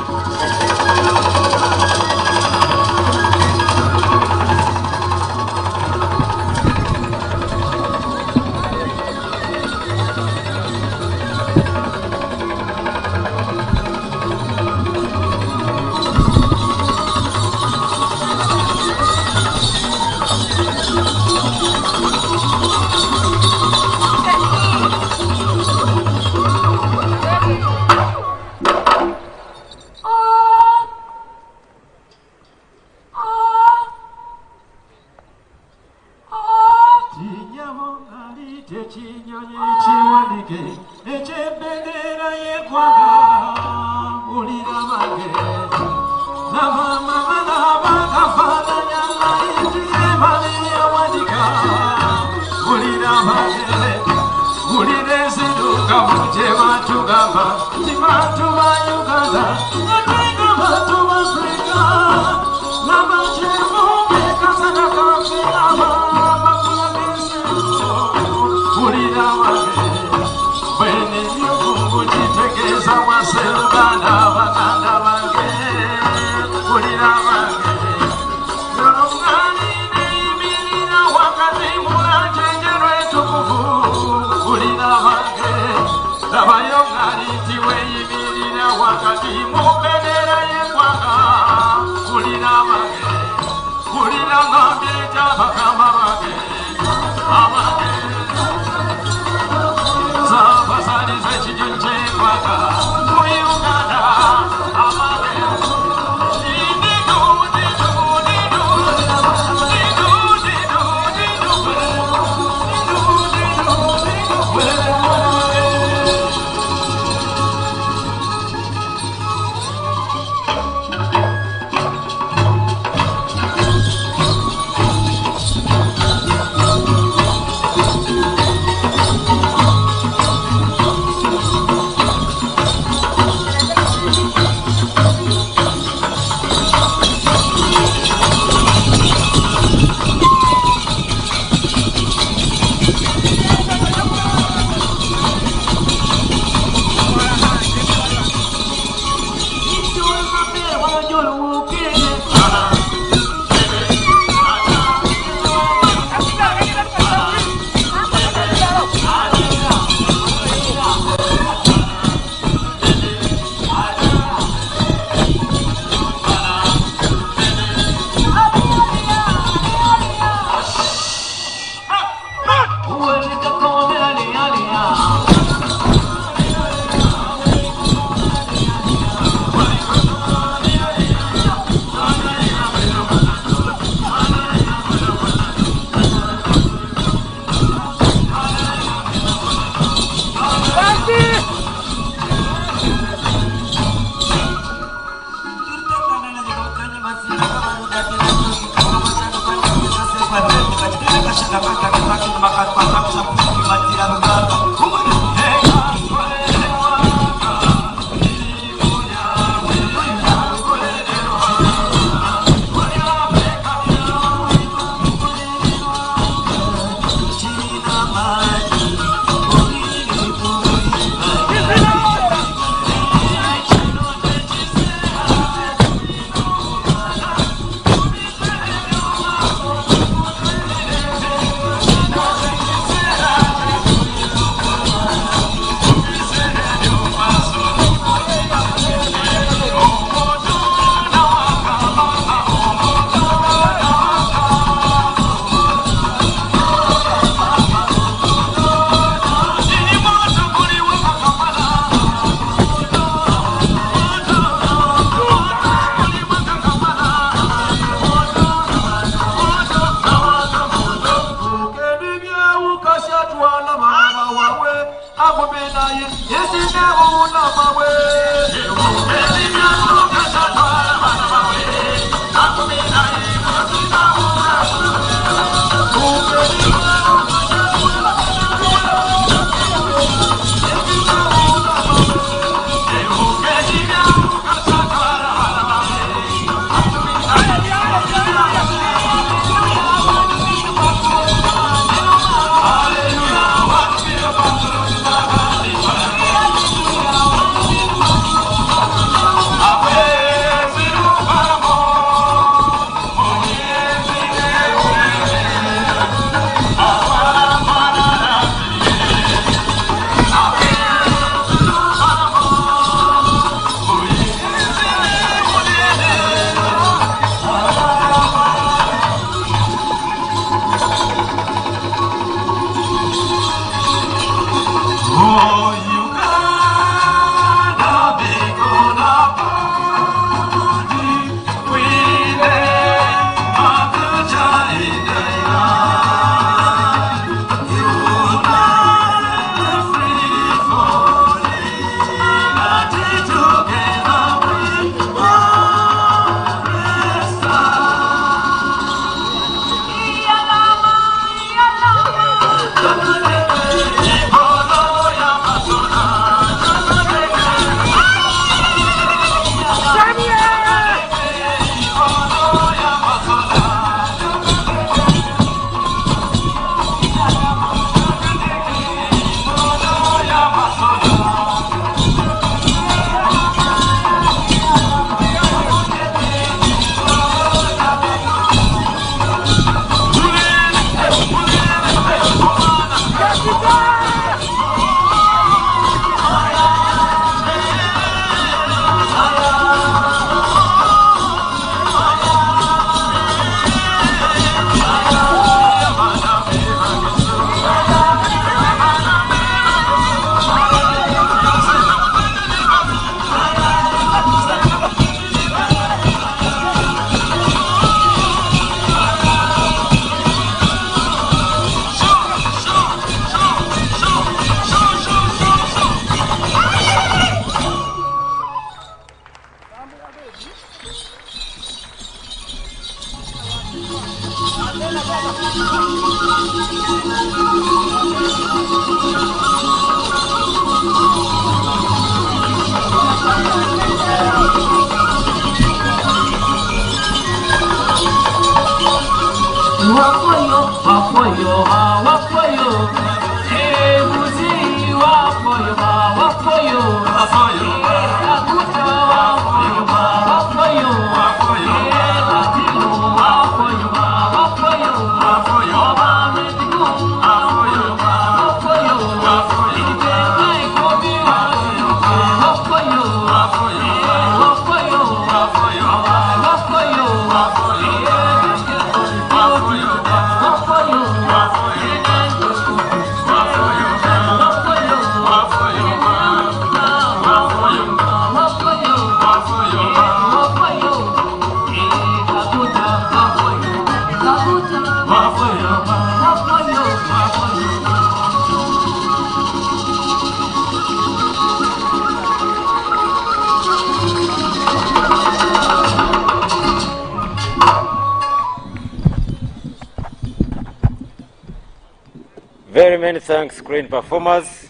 Very many thanks, screen performers,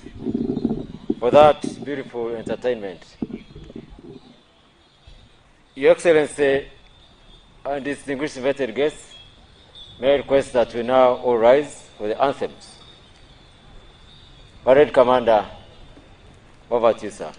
for that beautiful entertainment. Your Excellency and distinguished invited guests, may I request that we now all rise for the anthems. Parade Commander, over to you, sir.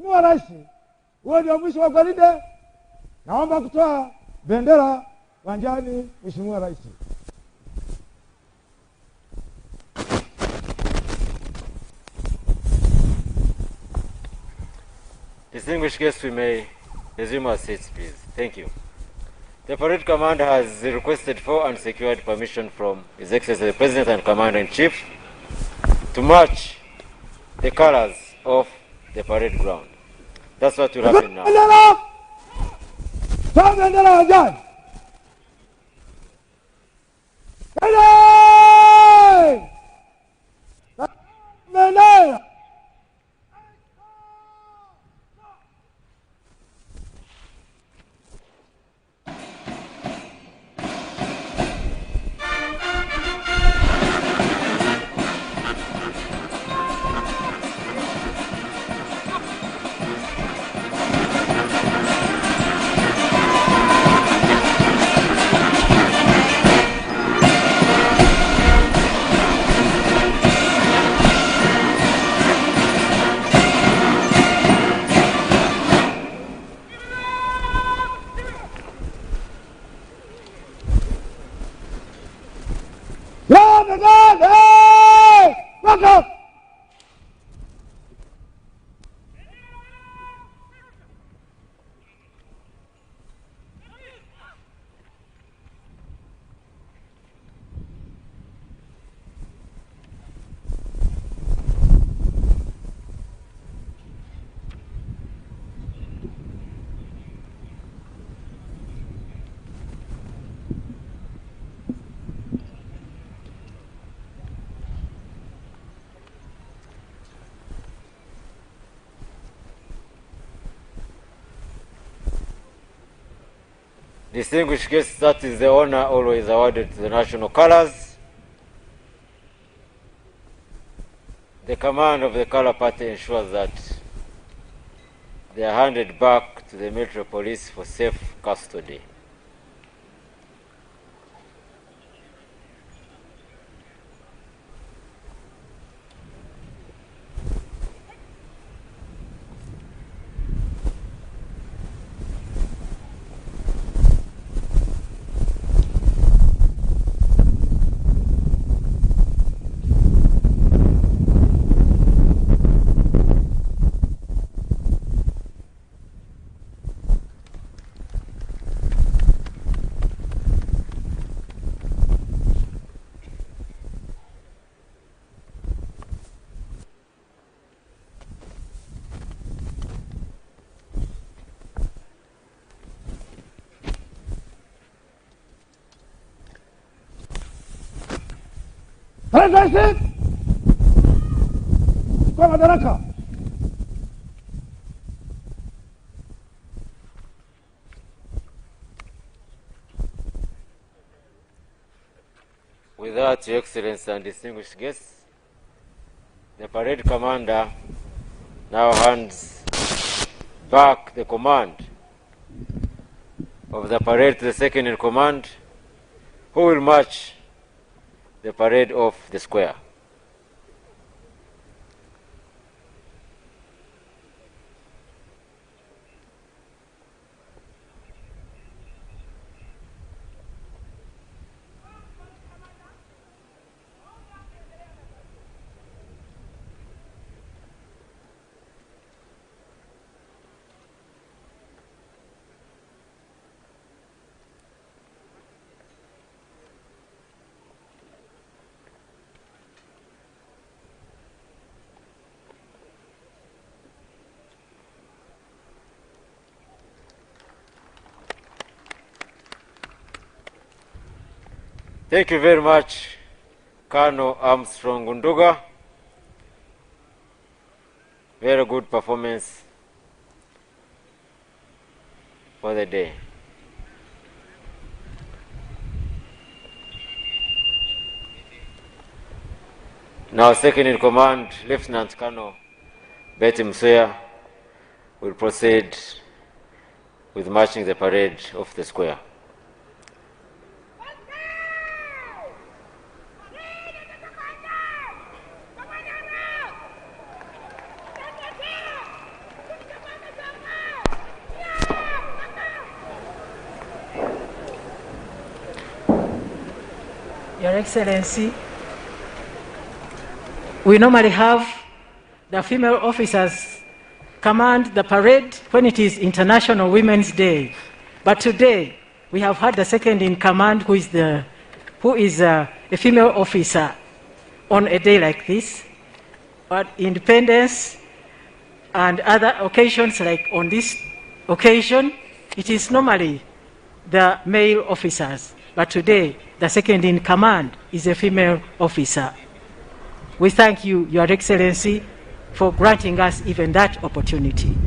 Mheshimiwa Rais, huo ndio mwisho wa gwaride. Naomba kutoa bendera uwanjani, Mheshimiwa Rais. Distinguished guests, we may resume our seats, please. Thank you. The parade commander has requested for and secured permission from His Excellency the President and Commander-in-Chief to march the colors of the parade ground. That's what will happen now. Distinguished guests, that is the honor always awarded to the national colors. The command of the color party ensures that they are handed back to the military police for safe custody. Kwa madaraka. With that, Your Excellency and distinguished guests, the parade commander now hands back the command of the parade to the second in command, who will march the parade off the square. Thank you very much, Colonel Armstrong Gunduga. Very good performance for the day. Now, second in command, Lieutenant Colonel Betty Msuya will proceed with marching the parade off the square. Your Excellency, we normally have the female officers command the parade when it is International Women's Day. But today, we have had the second in command who is a female officer on a day like this. But Independence and other occasions like on this occasion, it is normally the male officers. But today, the second in command is a female officer. We thank you, Your Excellency, for granting us even that opportunity.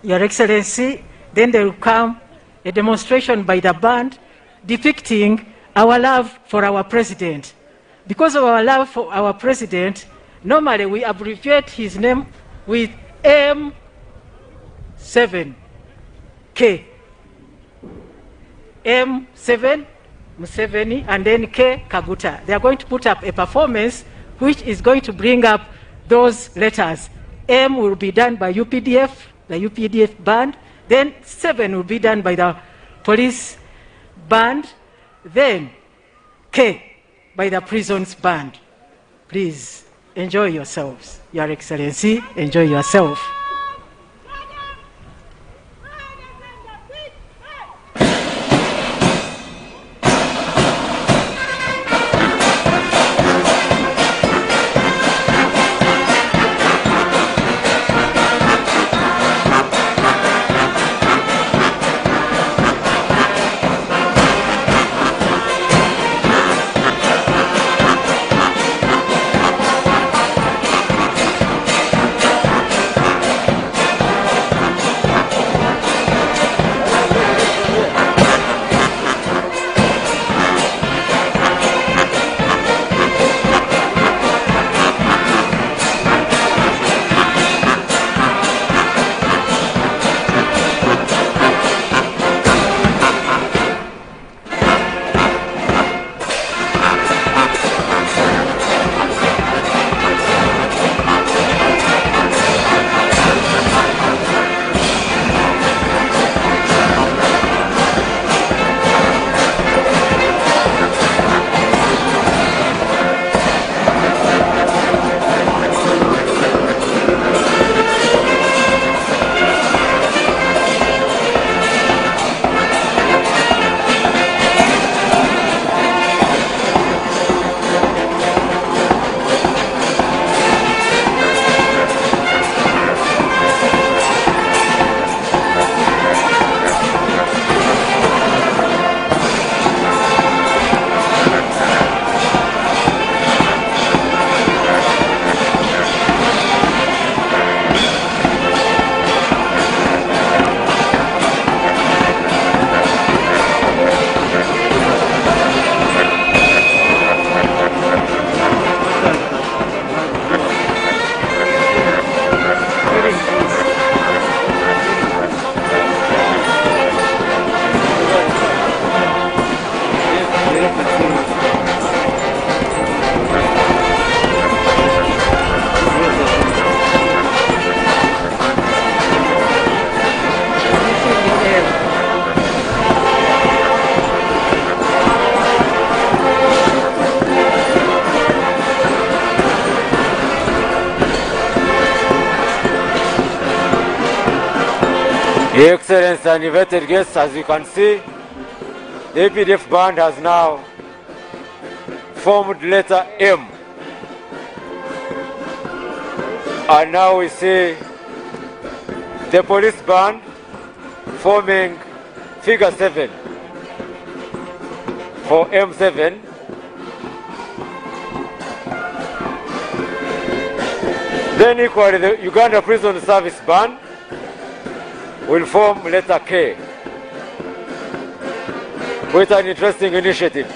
Your Excellency, then there will come a demonstration by the band depicting our love for our president. Because of our love for our president, normally we abbreviate his name with M7K. M7 Museveni and then K Kaguta. They are going to put up a performance which is going to bring up those letters. M will be done by UPDF, the UPDF band. Then 7 will be done by the police band. Then K by the prisons band. Please enjoy yourselves. Your Excellency, enjoy yourself. Your Excellency and invited guests, as you can see, the APDF band has now formed letter M. And now we see the police band forming figure 7 for M7. Then equally the Uganda Prison Service band will form letter K. Quite an interesting initiative.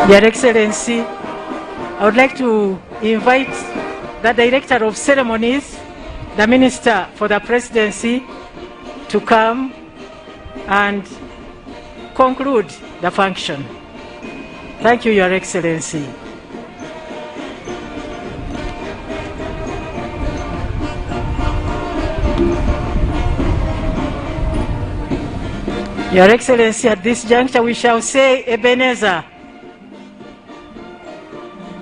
Your Excellency, I would like to invite the Director of Ceremonies, the Minister for the Presidency, to come and conclude the function. Thank you, Your Excellency. Your Excellency, at this juncture we shall say Ebenezer.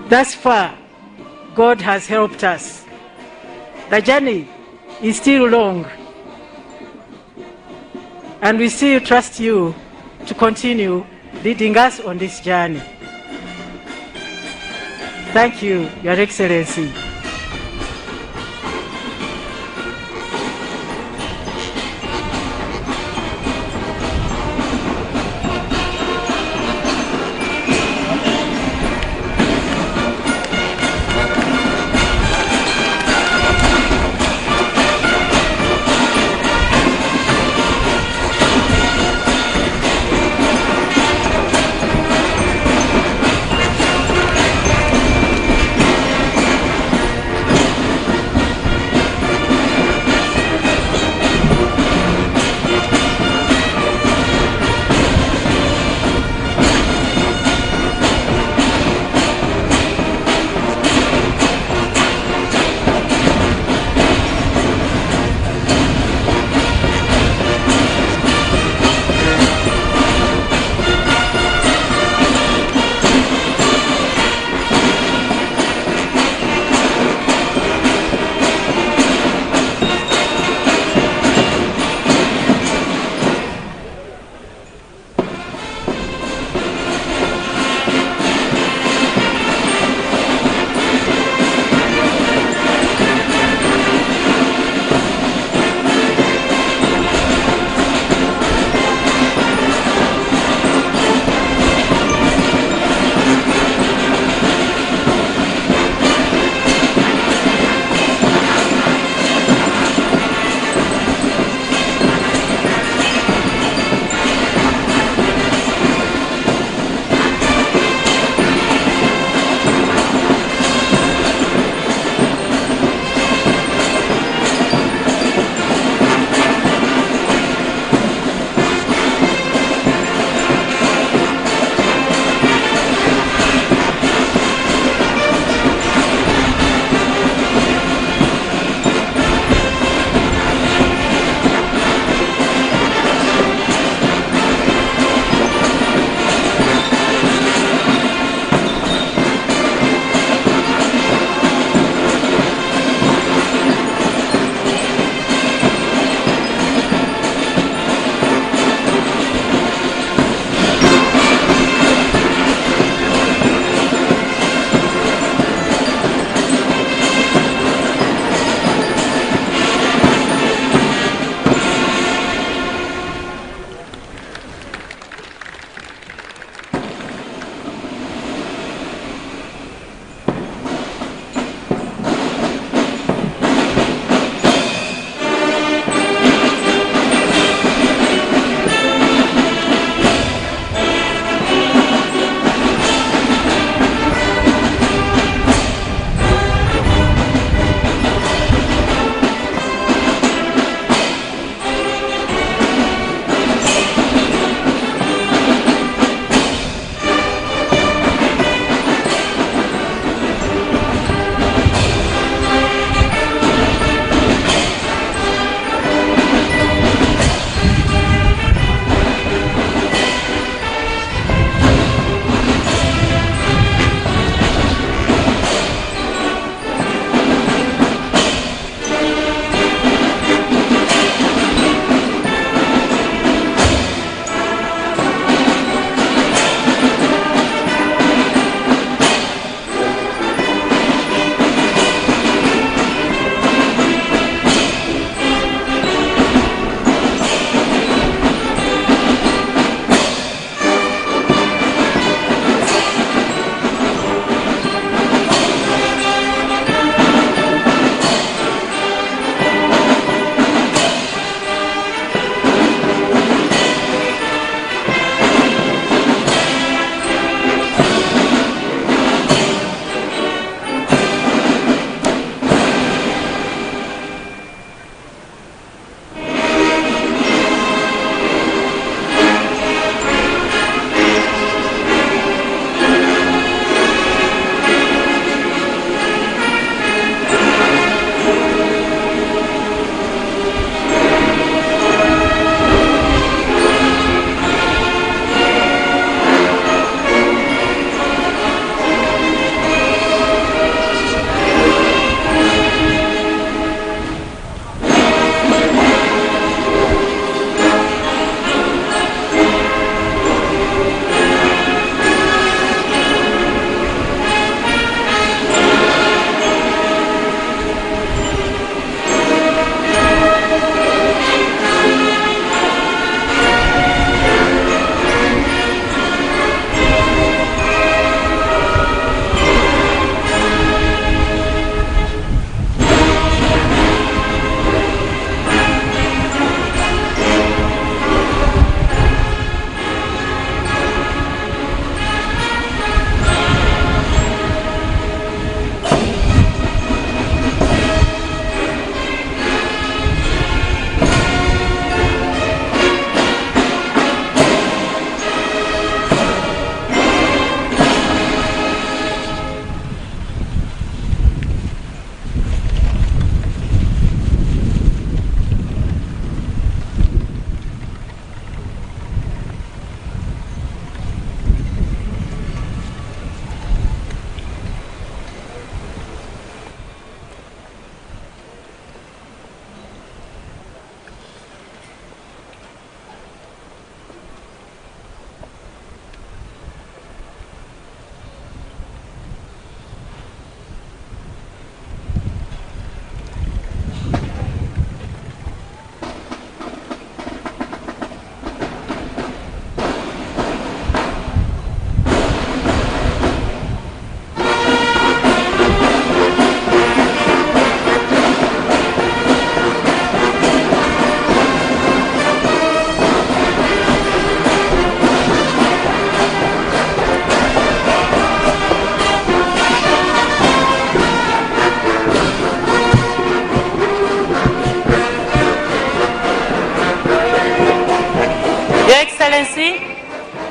Thus far, God has helped us. The journey is still long, and we still trust you to continue leading us on this journey. Thank you, Your Excellency.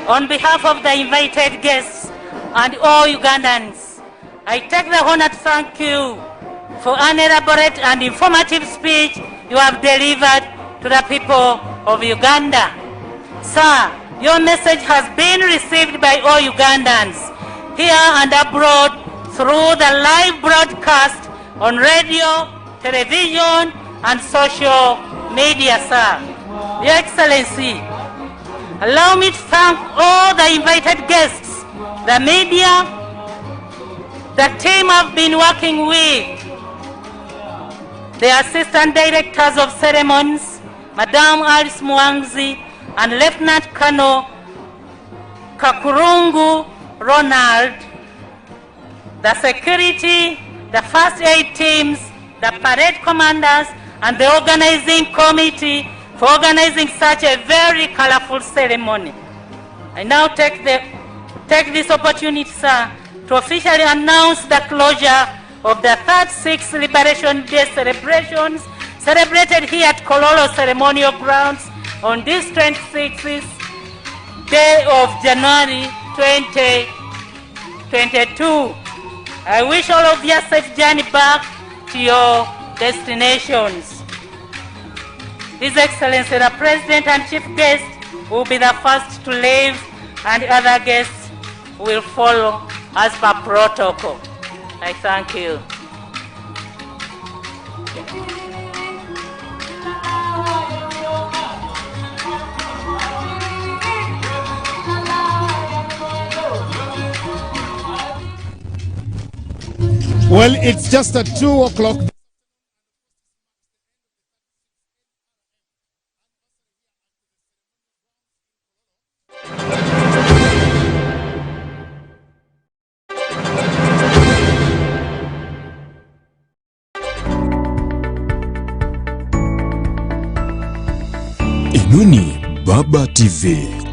On behalf of the invited guests and all Ugandans, I take the honor to thank you for an elaborate and informative speech you have delivered to the people of Uganda. Sir, your message has been received by all Ugandans here and abroad through the live broadcast on radio, television, and social media, sir. Your Excellency, allow me to thank all the invited guests, the media, the team I've been working with, the Assistant Directors of Ceremonies, Madame Alice Mwangzi, and Lieutenant Colonel Kakurungu Ronald, the security, the first aid teams, the parade commanders, and the organizing committee for organizing such a very colorful ceremony. I now take this opportunity, sir, to officially announce the closure of the 36th Liberation Day celebrations celebrated here at Kololo Ceremonial Grounds on this 26th day of January 2022. I wish all of you a safe journey back to your destinations. His Excellency the President and Chief Guest will be the first to leave, and other guests will follow as per protocol. I thank you. Well, it's just at 2 o'clock. Inuni Baba TV.